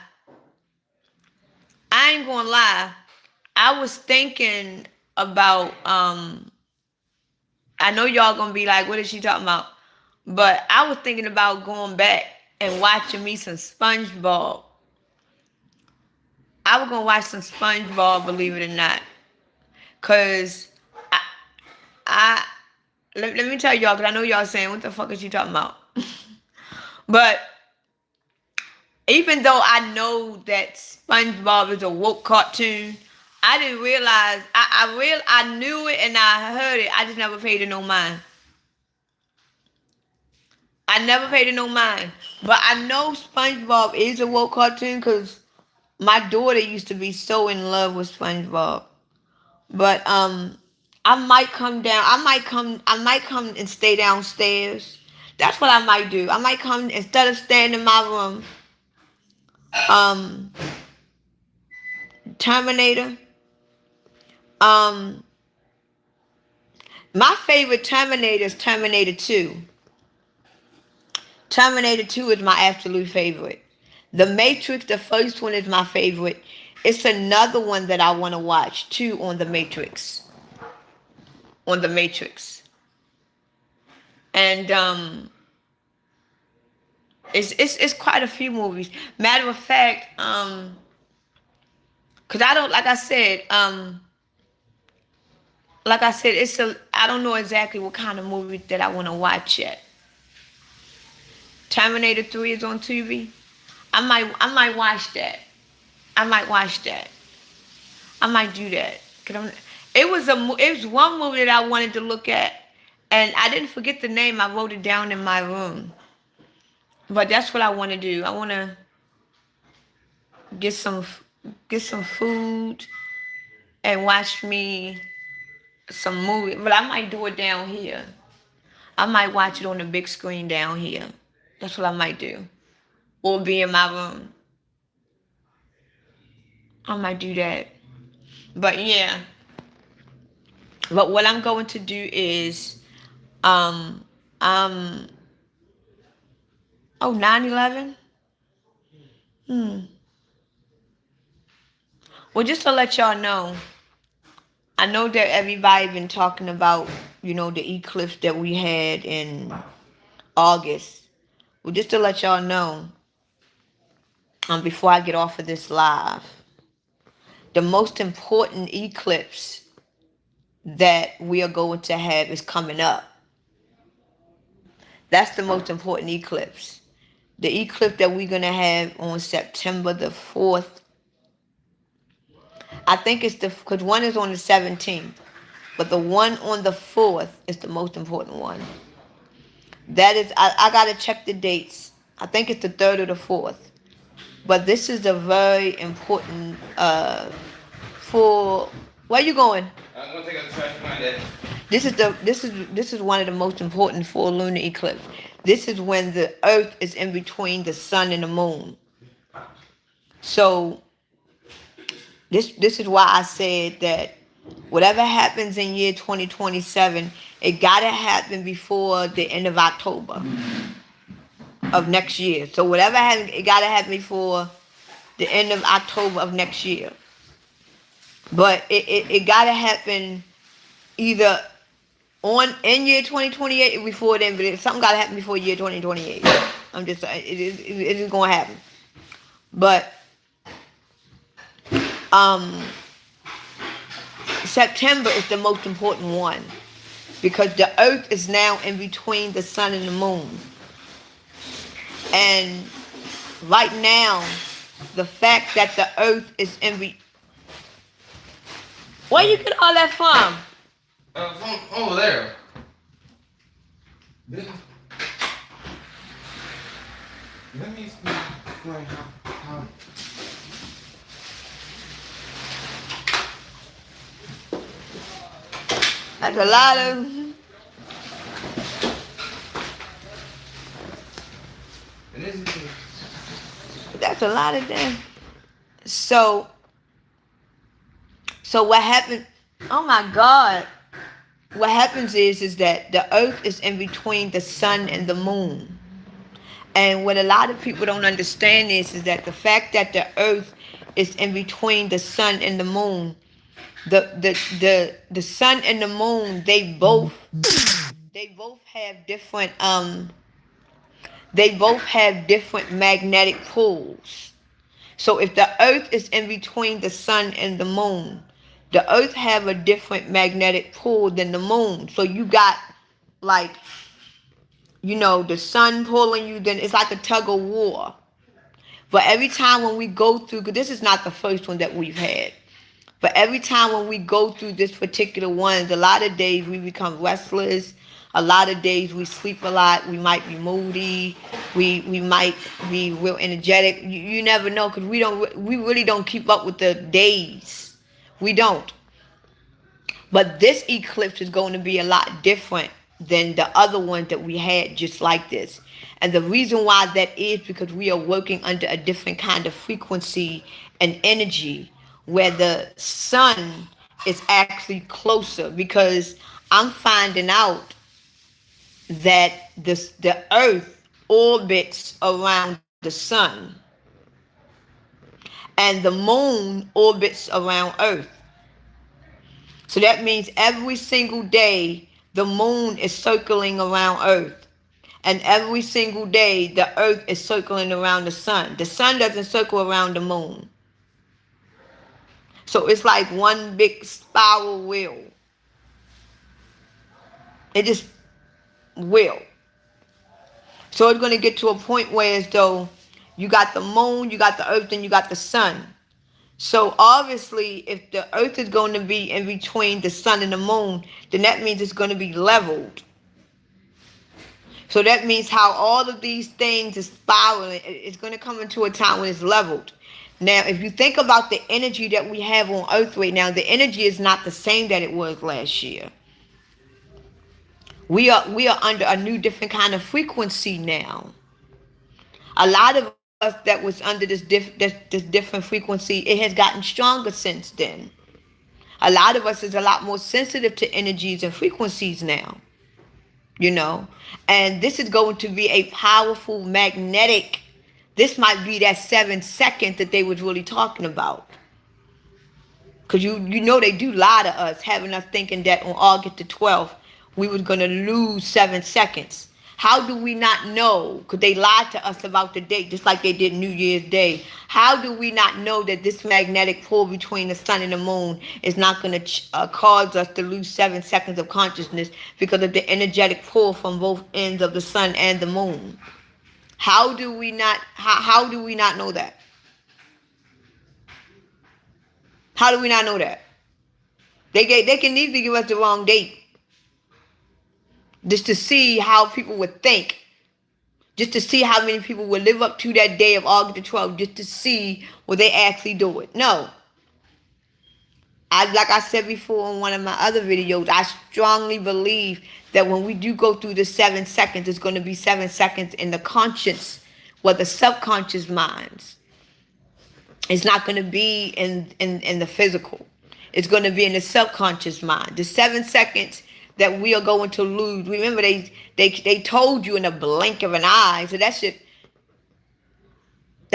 I ain't gonna lie. I was thinking about I know y'all gonna be like, what is she talking about? But I was thinking about going back and watching me some SpongeBob. I was gonna watch some SpongeBob, believe it or not. Cause I, I let me tell y'all, cause I know y'all saying, what the fuck is she talking about? But even though I know that SpongeBob is a woke cartoon, I didn't realize I knew it and I heard it. I just never paid it no mind. I never paid it no mind. But I know SpongeBob is a woke cartoon because my daughter used to be so in love with SpongeBob. But I might come down. I might come and stay downstairs. That's what I might do. I might come instead of staying in my room. Um Terminator. Um My favorite Terminator is Terminator 2. Terminator 2 is my absolute favorite. The Matrix, the first one, is my favorite. It's another one that I want to watch too on the Matrix. On the Matrix. And it's quite a few movies. Matter of fact, cause I don't like I said, I don't know exactly what kind of movie that I want to watch yet. Terminator 3 is on TV. I might watch that. I might watch that. I might do that. It was one movie that I wanted to look at, and I didn't forget the name. I wrote it down in my room. But that's what I want to do. I want to get some get some food and watch me some movie. But I might do it down here. I might watch it on the big screen down here. That's what I might do. Or be in my room. I might do that. But yeah. But what I'm going to do is um um oh 9/11. Hmm. Well, just to let y'all know, I know that everybody been talking about, the eclipse that we had in August. Well, just to let y'all know, before I get off of this live, the most important eclipse that we are going to have is coming up. That's the most important eclipse. The eclipse that we're going to have on September the 4th, I think because one is on the 17th, but the one on the 4th is the most important one. That is, I got to check the dates. I think it's the 3rd or the 4th. But this is a very important, for, where you going? I'm gonna take out the trash behind that. This is one of the most important full lunar eclipse. This is when the earth is in between the sun and the moon. So this is why I said that whatever happens in year 2027, it gotta happen before the end of October of next year. So whatever happens, it gotta happen before the end of October of next year. But it gotta happen either on in year 2028 or before then, but something gotta happen before year 2028. I'm just saying it is gonna happen. But um September is the most important one because the earth is now in between the sun and the moon. And right now, the fact that the earth is where you get all that from? From over there. Let let me explain how. That's a lot of And this is that's a lot of them. So what happened? Oh my God! What happens is that the earth is in between the sun and the moon. And what a lot of people don't understand is that the fact that the earth is in between the sun and the moon, the sun and the moon, they both have different magnetic poles. So if the earth is in between the sun and the moon, the earth have a different magnetic pull than the moon. So you got like, the sun pulling you, then it's like a tug of war. But every time when we go through, 'cause this is not the first one that we've had, but every time when we go through this particular one, a lot of days we become restless. A lot of days we sleep a lot. We might be moody. We might be real energetic. You never know because we really don't keep up with the days. We don't. But this eclipse is going to be a lot different than the other ones that we had just like this. And the reason why that is because we are working under a different kind of frequency and energy where the sun is actually closer because I'm finding out that the earth orbits around the sun and the moon orbits around earth. So that means every single day the moon is circling around earth. And every single day the earth is circling around the sun. The sun doesn't circle around the moon. So it's like one big spiral wheel. It just will. So it's going to get to a point where as though you got the moon, you got the earth, and you got the sun. So obviously, if the earth is going to be in between the sun and the moon, then that means it's going to be leveled. So that means how all of these things is spiraling, it's going to come into a time when it's leveled. Now, if you think about the energy that we have on earth right now, the energy is not the same that it was last year. We are under a new different kind of frequency now. A lot of us that was under this different frequency, it has gotten stronger since then. A lot of us is a lot more sensitive to energies and frequencies now, you know. And this is going to be a powerful magnetic. This might be that 7 seconds that they was really talking about. Because you know they do lie to us, having us thinking that on August the 12th, we was going to lose 7 seconds. How do we not know? Because they lied to us about the date, just like they did New Year's Day. How do we not know that this magnetic pull between the sun and the moon is not going to cause us to lose 7 seconds of consciousness because of the energetic pull from both ends of the sun and the moon? How do we not know that? How do we not know that? They can easily give us the wrong date just to see how people would think, just to see how many people would live up to that day of August the 12th, just to see will they actually do it. No. Like I said before in one of my other videos, I strongly believe that when we do go through the 7 seconds, it's going to be 7 seconds in the conscious, or the subconscious minds. It's not going to be in the physical. It's going to be in the subconscious mind. The 7 seconds that we are going to lose. Remember, they told you in a blink of an eye. So that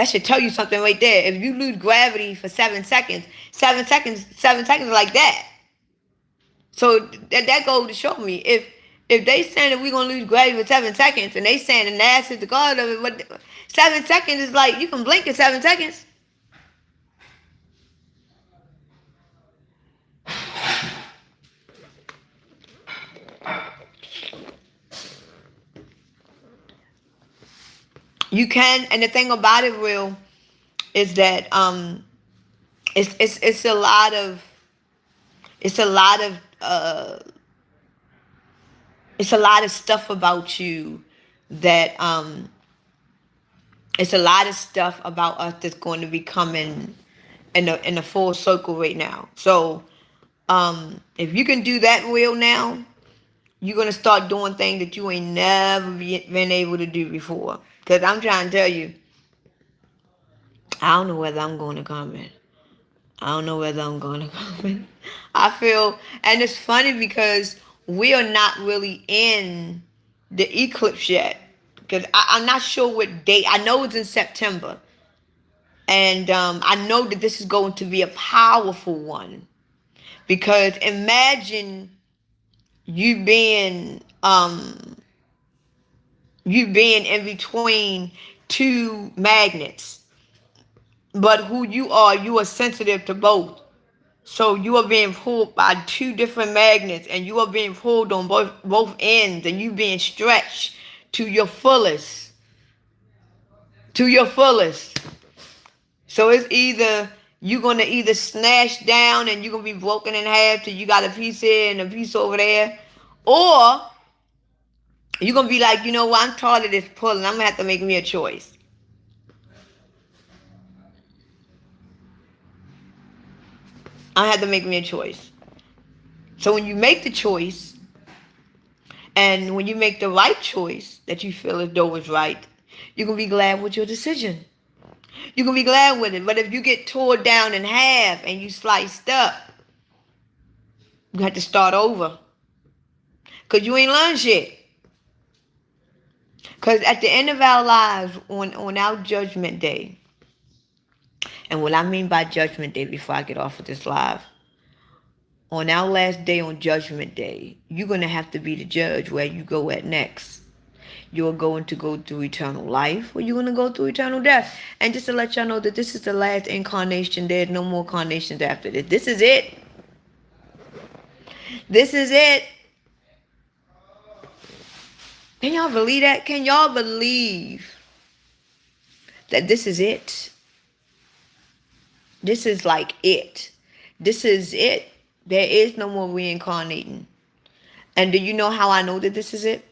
should tell you something right there. If you lose gravity for 7 seconds, 7 seconds is like that. So that goes to show me if they saying that we're gonna lose gravity for 7 seconds, and they saying the NASA's the god of it, but 7 seconds is like you can blink in 7 seconds. You can, and the thing about it, real, is that it's a lot of it's a lot of it's a lot of stuff about you that it's a lot of stuff about us that's going to be coming in a full circle right now. So if you can do that real now, you're gonna start doing things that you ain't never been able to do before. Cause I'm trying to tell you, I don't know whether I'm going to comment. I don't know whether I'm going to comment. I feel, and it's funny because we are not really in the eclipse yet. Because I'm not sure what date. I know it's in September. And I know that this is going to be a powerful one. Because imagine you being in between two magnets. But who you are sensitive to both. So you are being pulled by two different magnets, and you are being pulled on both ends, and you being stretched to your fullest. To your fullest. So it's either you're gonna either smash down and you're gonna be broken in half till you got a piece here and a piece over there, or you're gonna be like, you know what, I'm tired of this pulling. I'm gonna have to make me a choice. I had to make me a choice. So when you make the choice, and when you make the right choice that you feel as though is right, you're going to be glad with your decision. You're going to be glad with it. But if you get torn down in half and you sliced up, you have to start over. Because you ain't learned shit. Because at the end of our lives, on our judgment day, and what I mean by judgment day before I get off of this live, on our last day on judgment day, you're going to have to be the judge where you go at next. You're going to go through eternal life or you're going to go through eternal death. And just to let y'all know that this is the last incarnation. There's no more carnations after this. This is it. This is it. Can y'all believe that? Can y'all believe that this is it? This is like it. This is it. There is no more reincarnating. And do you know how I know that this is it?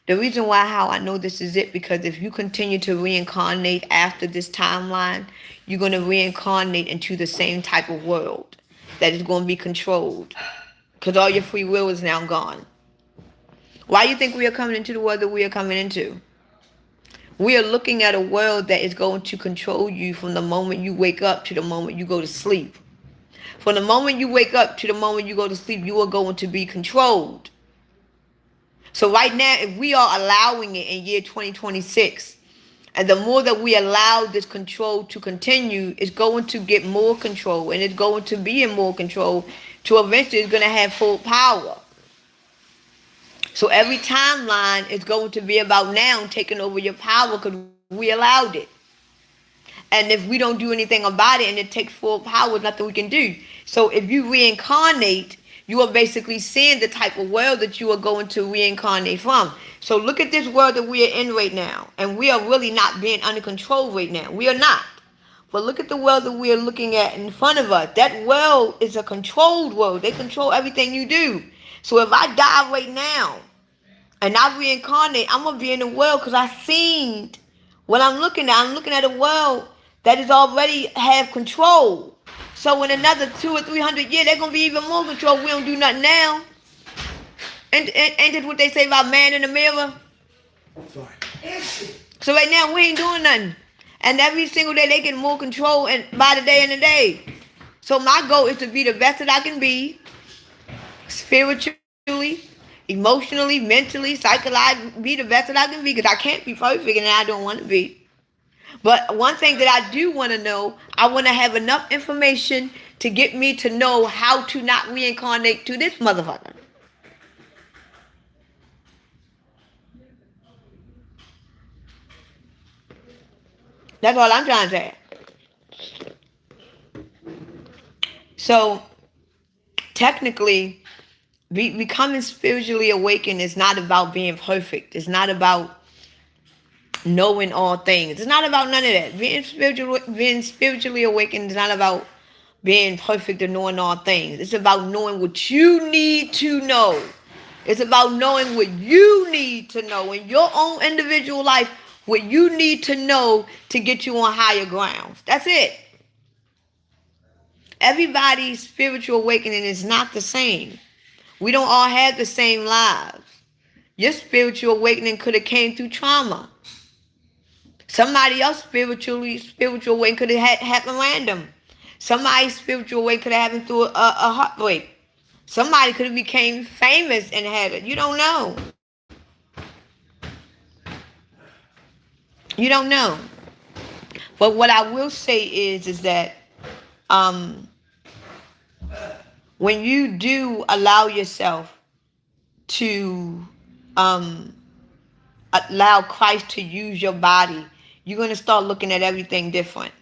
The reason why how I know this is it, because if you continue to reincarnate after this timeline, you're going to reincarnate into the same type of world that is going to be controlled. Because all your free will is now gone. Why do you think we are coming into the world that we are coming into? We are looking at a world that is going to control you from the moment you wake up to the moment you go to sleep. From the moment you wake up to the moment you go to sleep, you are going to be controlled. So right now, if we are allowing it in year 2026, and the more that we allow this control to continue, it's going to get more control, and it's going to be in more control to eventually it's going to have full power. So every timeline is going to be about now taking over your power because we allowed it. And if we don't do anything about it and it takes full power, there's nothing we can do. So if you reincarnate, you are basically seeing the type of world that you are going to reincarnate from. So look at this world that we are in right now. And we are really not being under control right now. We are not. But look at the world that we are looking at in front of us. That world is a controlled world. They control everything you do. So if I die right now and I reincarnate, I'm going to be in the world because I seen what I'm looking at. I'm looking at a world that is already have control. So in another 200 or 300 years, they're gonna be even more control. We don't do nothing now. And ain't that what they say about man in the mirror? So right now we ain't doing nothing. And every single day they get more control and by the day and the day. So my goal is to be the best that I can be, spiritually, emotionally, mentally, psychologically, be the best that I can be because I can't be perfect and I don't want to be. But one thing that I do want to know, I want to have enough information to get me to know how to not reincarnate to this motherfucker. That's all I'm trying to say. So, technically, becoming spiritually awakened is not about being perfect. It's not about knowing all things. It's not about none of that. Being spiritually awakened is not about being perfect or knowing all things. It's about knowing what you need to know. It's about knowing what you need to know in your own individual life, what you need to know to get you on higher grounds. That's it. Everybody's spiritual awakening is not the same. We don't all have the same lives. Your spiritual awakening could have came through trauma. Somebody else spiritual awakening could have happened random. Somebody's spiritual awakening could have happened through a heartbreak. Somebody could have became famous and had it. You don't know. You don't know. But what I will say is that um, when you do allow yourself to allow Christ to use your body, you're going to start looking at everything different.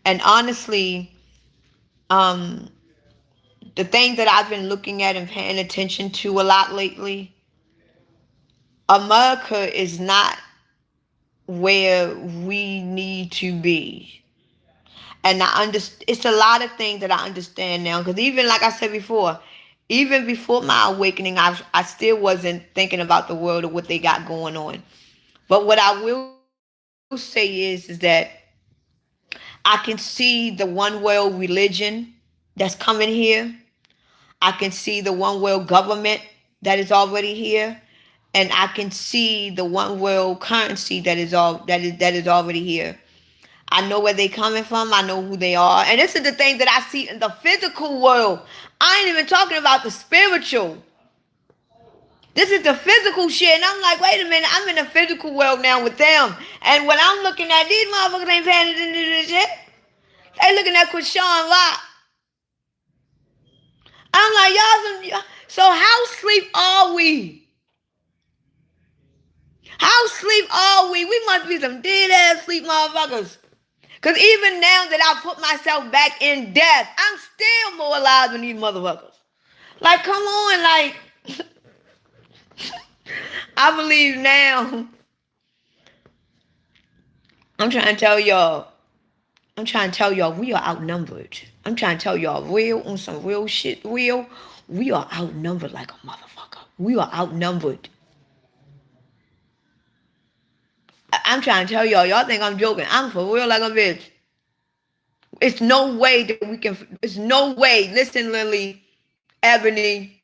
And honestly, um, the thing that I've been looking at and paying attention to a lot lately, America is not where we need to be. And it's a lot of things that I understand now. Because even like I said before, even before my awakening, I still wasn't thinking about the world or what they got going on. But what I will say is that I can see the one world religion that's coming here. I can see the one world government that is already here, and I can see the one world currency that is already here. I know where they coming from. I know who they are, and this is the thing that I see in the physical world. I ain't even talking about the spiritual. This is the physical shit. And I'm like, wait a minute, I'm in the physical world now with them. And when I'm looking at these motherfuckers ain't paying attention to this shit. They looking at Krishan Rock. I'm like, so how sleep are we? How sleep are we? We must be some dead ass sleep motherfuckers. Cause even now that I put myself back in death, I'm still more alive than these motherfuckers. Like, come on, like I believe now. I'm trying to tell y'all. I'm trying to tell y'all we are outnumbered. I'm trying to tell y'all real on some real shit. Real, we are outnumbered like a motherfucker. We are outnumbered. I'm trying to tell y'all. Y'all think I'm joking. I'm for real like a bitch. It's no way that we can. It's no way. Listen, Lily, Ebony.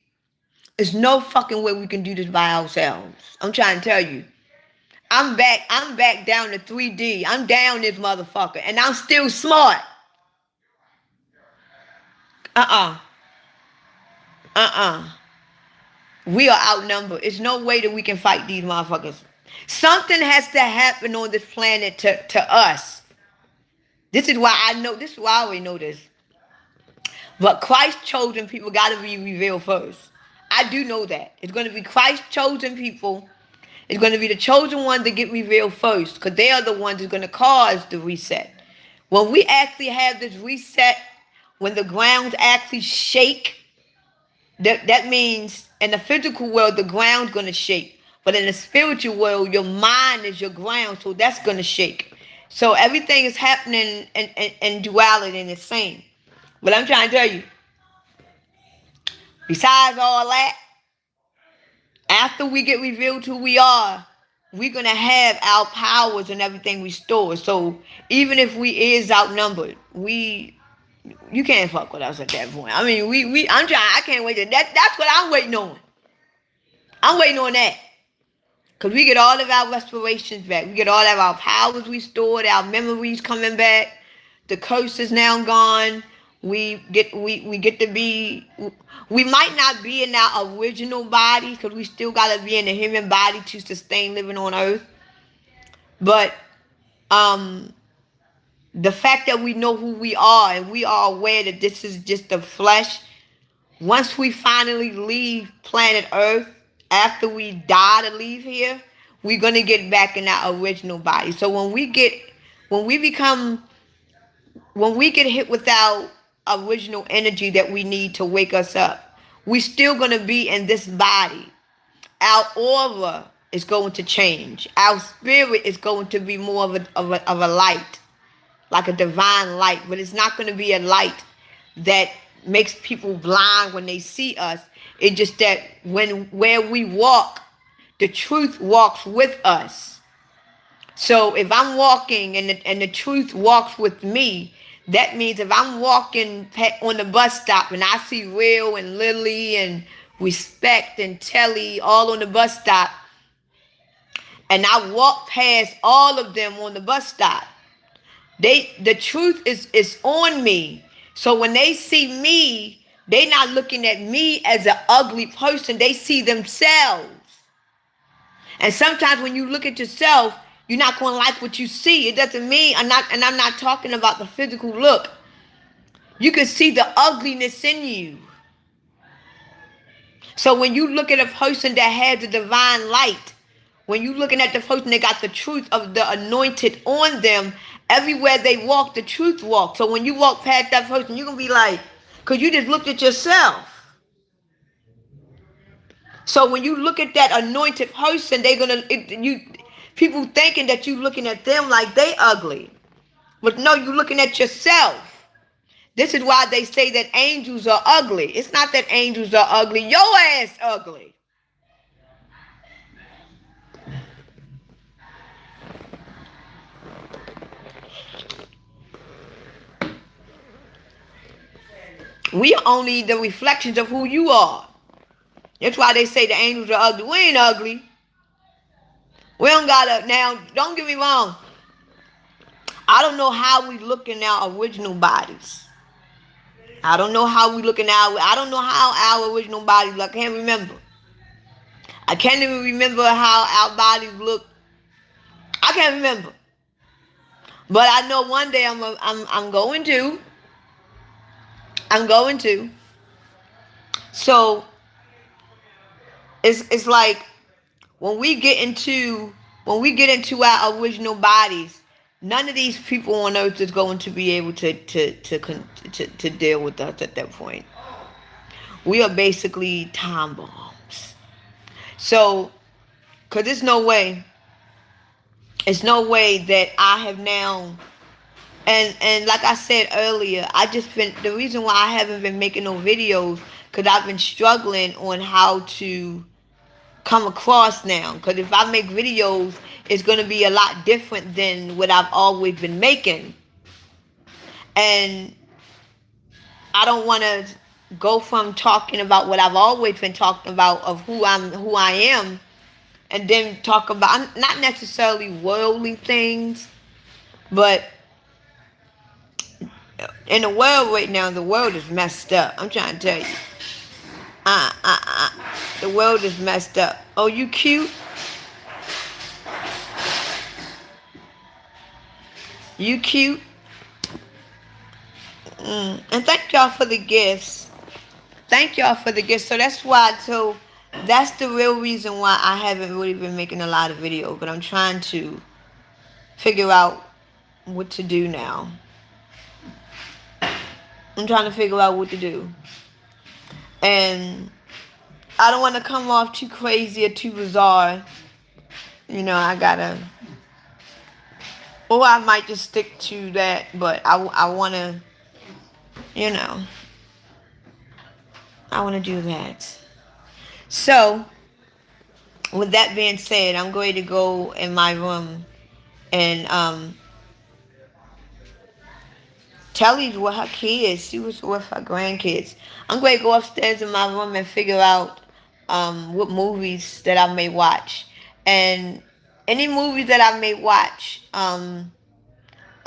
It's no fucking way we can do this by ourselves. I'm trying to tell you. I'm back. I'm back down to 3D. I'm down this motherfucker, and I'm still smart. Uh-uh. Uh-uh. We are outnumbered. It's no way that we can fight these motherfuckers. Something has to happen on this planet to us. This is why I know. This is why I already know this. But Christ chosen people got to be revealed first. I do know that. It's going to be Christ chosen people. It's going to be the chosen ones that get revealed first. Because they are the ones that's going to cause the reset. When we actually have this reset, when the grounds actually shake, that means in the physical world, the ground's going to shake. But in the spiritual world, your mind is your ground. So that's going to shake. So everything is happening in duality and the same. But I'm trying to tell you, besides all that, after we get revealed who we are, we're gonna have our powers and everything restored. So even if we is outnumbered, you can't fuck with us at that point. I mean, I can't wait to that's what I'm waiting on. I'm waiting on that. Cause we get all of our respirations back. We get all of our powers restored, our memories coming back. The curse is now gone. We get to be. We might not be in our original body because we still gotta be in the human body to sustain living on Earth. But um, the fact that we know who we are and we are aware that this is just the flesh. Once we finally leave planet Earth, after we die to leave here, we're gonna get back in our original body. So when we become, when we get hit with our original energy that we need to wake us up, we still gonna be in this body. Our aura is going to change. Our spirit is going to be more of a light, like a divine light, but it's not going to be a light that makes people blind when they see us. It's just that where we walk, the truth walks with us. So if I'm walking and the truth walks with me, that means if I'm walking on the bus stop and I see Real and Lily and Respect and Telly all on the bus stop, and I walk past all of them on the bus stop, the truth is on me. So when they see me, they not looking at me as an ugly person. They see themselves. And sometimes when you look at yourself, you're not going to like what you see. It doesn't mean I'm not talking about the physical look. You can see the ugliness in you. So when you look at a person that has the divine light, when you looking at the person that got the truth of the anointed on them, everywhere they walk, the truth walks. So when you walk past that person, you're going to be like, because you just looked at yourself. So when you look at that anointed person, people thinking that you looking at them like they ugly. But no, you looking at yourself. This is why they say that angels are ugly. It's not that angels are ugly. Your ass ugly. We are only the reflections of who you are. That's why they say the angels are ugly. We ain't ugly. We don't gotta, now, don't get me wrong. I don't know how we look in our original bodies. I don't know how we look in I don't know how our original bodies look. I can't remember. I can't even remember how our bodies look. I can't remember. But I know one day I'm going to. I'm going to. So it's like when we get into our original bodies, none of these people on earth is going to be able to deal with us at that point. We are basically time bombs. So, cause it's no way that I have now. And like I said earlier, I just been the reason why I haven't been making no videos because I've been struggling on how to come across now. Because if I make videos, it's gonna be a lot different than what I've always been making, and I don't want to go from talking about what I've always been talking about of who I am, and then talk about not necessarily worldly things, but in the world right now, the world is messed up. I'm trying to tell you. Uh, uh, uh. The world is messed up. Oh, you cute? You cute? And thank y'all for the gifts. Thank y'all for the gifts. So that's the real reason why I haven't really been making a lot of videos. But I'm trying to figure out what to do now. I'm trying to figure out what to do. And I don't want to come off too crazy or too bizarre. I gotta. Or I might just stick to that, but I want to, you know, I want to do that. So, with that being said, I'm going to go in my room and Telly's with her kids. She was with her grandkids. I'm going to go upstairs in my room and figure out what movies that I may watch. And any movies that I may watch, I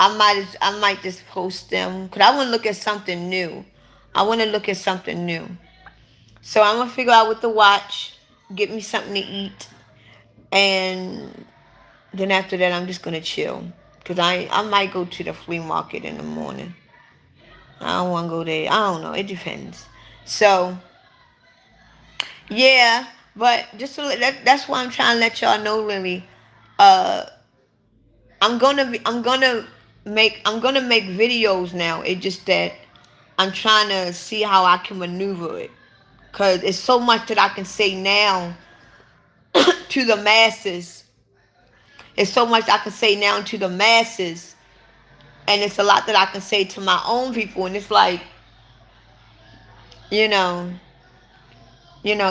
might just post them because I want to look at something new. I want to look at something new. So I'm gonna figure out what to watch, get me something to eat, and then after that I'm just gonna chill. Cause I might go to the flea market in the morning. I don't want to go there. I don't know. It depends. So yeah, but just that's why I'm trying to let y'all know, Lily. Uh, I'm gonna make videos now. It's just that I'm trying to see how I can maneuver it. Cause it's so much that I can say now to the masses. It's so much I can say now to the masses. And it's a lot that I can say to my own people. And it's like, you know,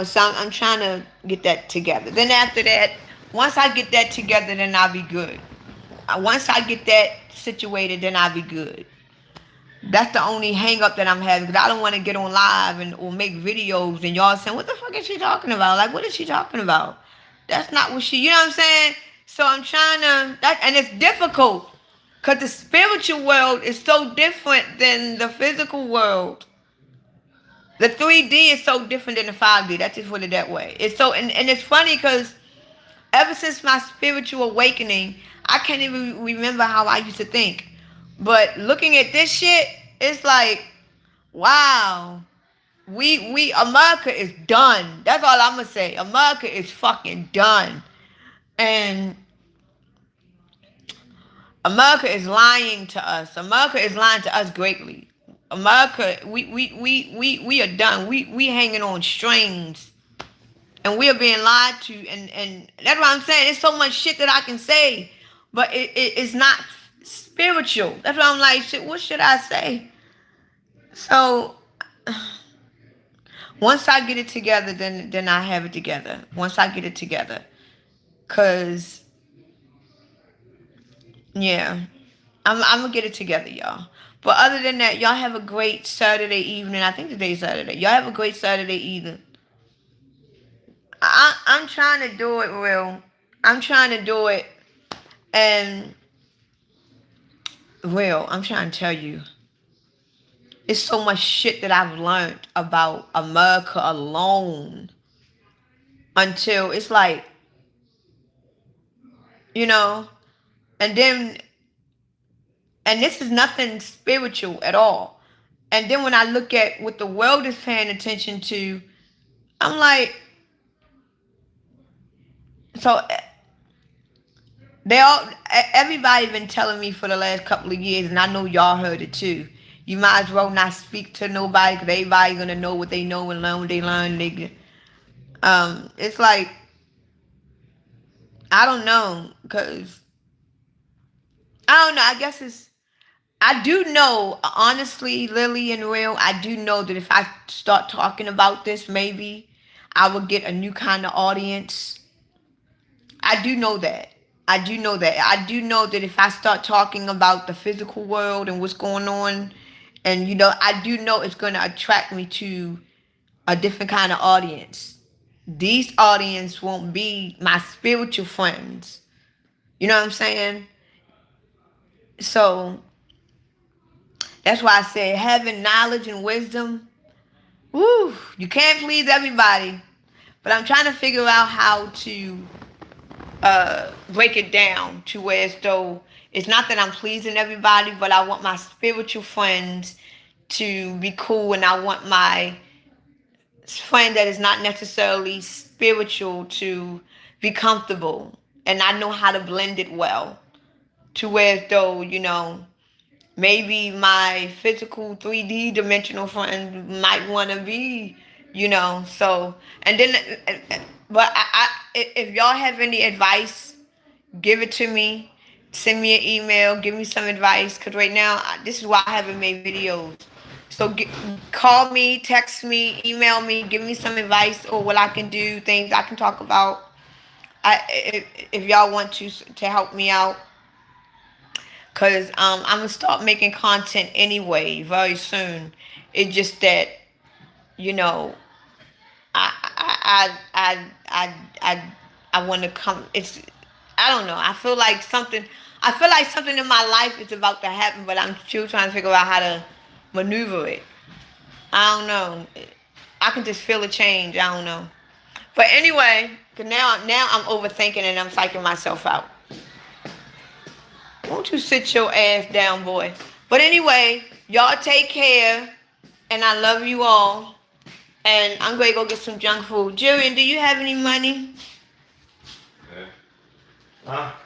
so I'm trying to get that together. Then after that, once I get that together, then I'll be good. Once I get that situated, then I'll be good. That's the only hang up that I'm having because I don't want to get on live and or make videos and y'all saying, what the fuck is she talking about? Like, what is she talking about? That's not what you know what I'm saying? So I'm trying to, and it's difficult because the spiritual world is so different than the physical world. The 3D is so different than the 5D. That's just put it that way. It's so, and it's funny because ever since my spiritual awakening, I can't even remember how I used to think. But looking at this shit, it's like, wow, we America is done. That's all I'm gonna say. America is fucking done, and America is lying to us. America is lying to us greatly. America, we are done. We hanging on strings, and we are being lied to, and that's what I'm saying. There's so much shit that I can say, but it's not spiritual. That's why I'm like, shit. What should I say? So once I get it together, then I have it together. Once I get it together, cause yeah, I'm gonna get it together, y'all. But other than that, y'all have a great Saturday evening. I think today's Saturday. Y'all have a great Saturday evening. I'm trying to do it real. I'm trying to do it, and real. I'm trying to tell you. It's so much shit that I've learned about America alone. until it's like, you know, and then, and this is nothing spiritual at all. And then when I look at what the world is paying attention to, I'm like, so they all, everybody been telling me for the last couple of years, and I know y'all heard it too. You might as well not speak to nobody because everybody gonna know what they know and learn what they learn. It's like, I don't know, cause I don't know. I guess it's, I do know, honestly, Lily and Real, I do know that if I start talking about this, maybe I would get a new kind of audience. I do know that. I do know that. I do know that if I start talking about the physical world and what's going on, and I do know it's going to attract me to a different kind of audience. These audience won't be my spiritual friends. You know what I'm saying? So that's why I say having knowledge and wisdom. Woo! You can't please everybody, but I'm trying to figure out how to break it down to where as though it's not that I'm pleasing everybody, but I want my spiritual friends to be cool, and I want my friend that is not necessarily spiritual to be comfortable, and I know how to blend it well to where as though maybe my physical 3D dimensional friend might want to be, so, and then, but if y'all have any advice, give it to me. Send me an email. Give me some advice. Because right now, this is why I haven't made videos. So call me, text me, email me. Give me some advice or what I can do, things I can talk about. If y'all want to help me out. Because I'm going to start making content anyway very soon. It's just that, you know, I I want to come. It's, I don't know. I feel like something. I feel like something in my life is about to happen, but I'm still trying to figure out how to maneuver it. I don't know. I can just feel a change. I don't know. But anyway, 'cause now I'm overthinking and I'm psyching myself out. Won't you sit your ass down, boy? But anyway, y'all take care, and I love you all. And I'm going to go get some junk food. Jillian, do you have any money? Huh?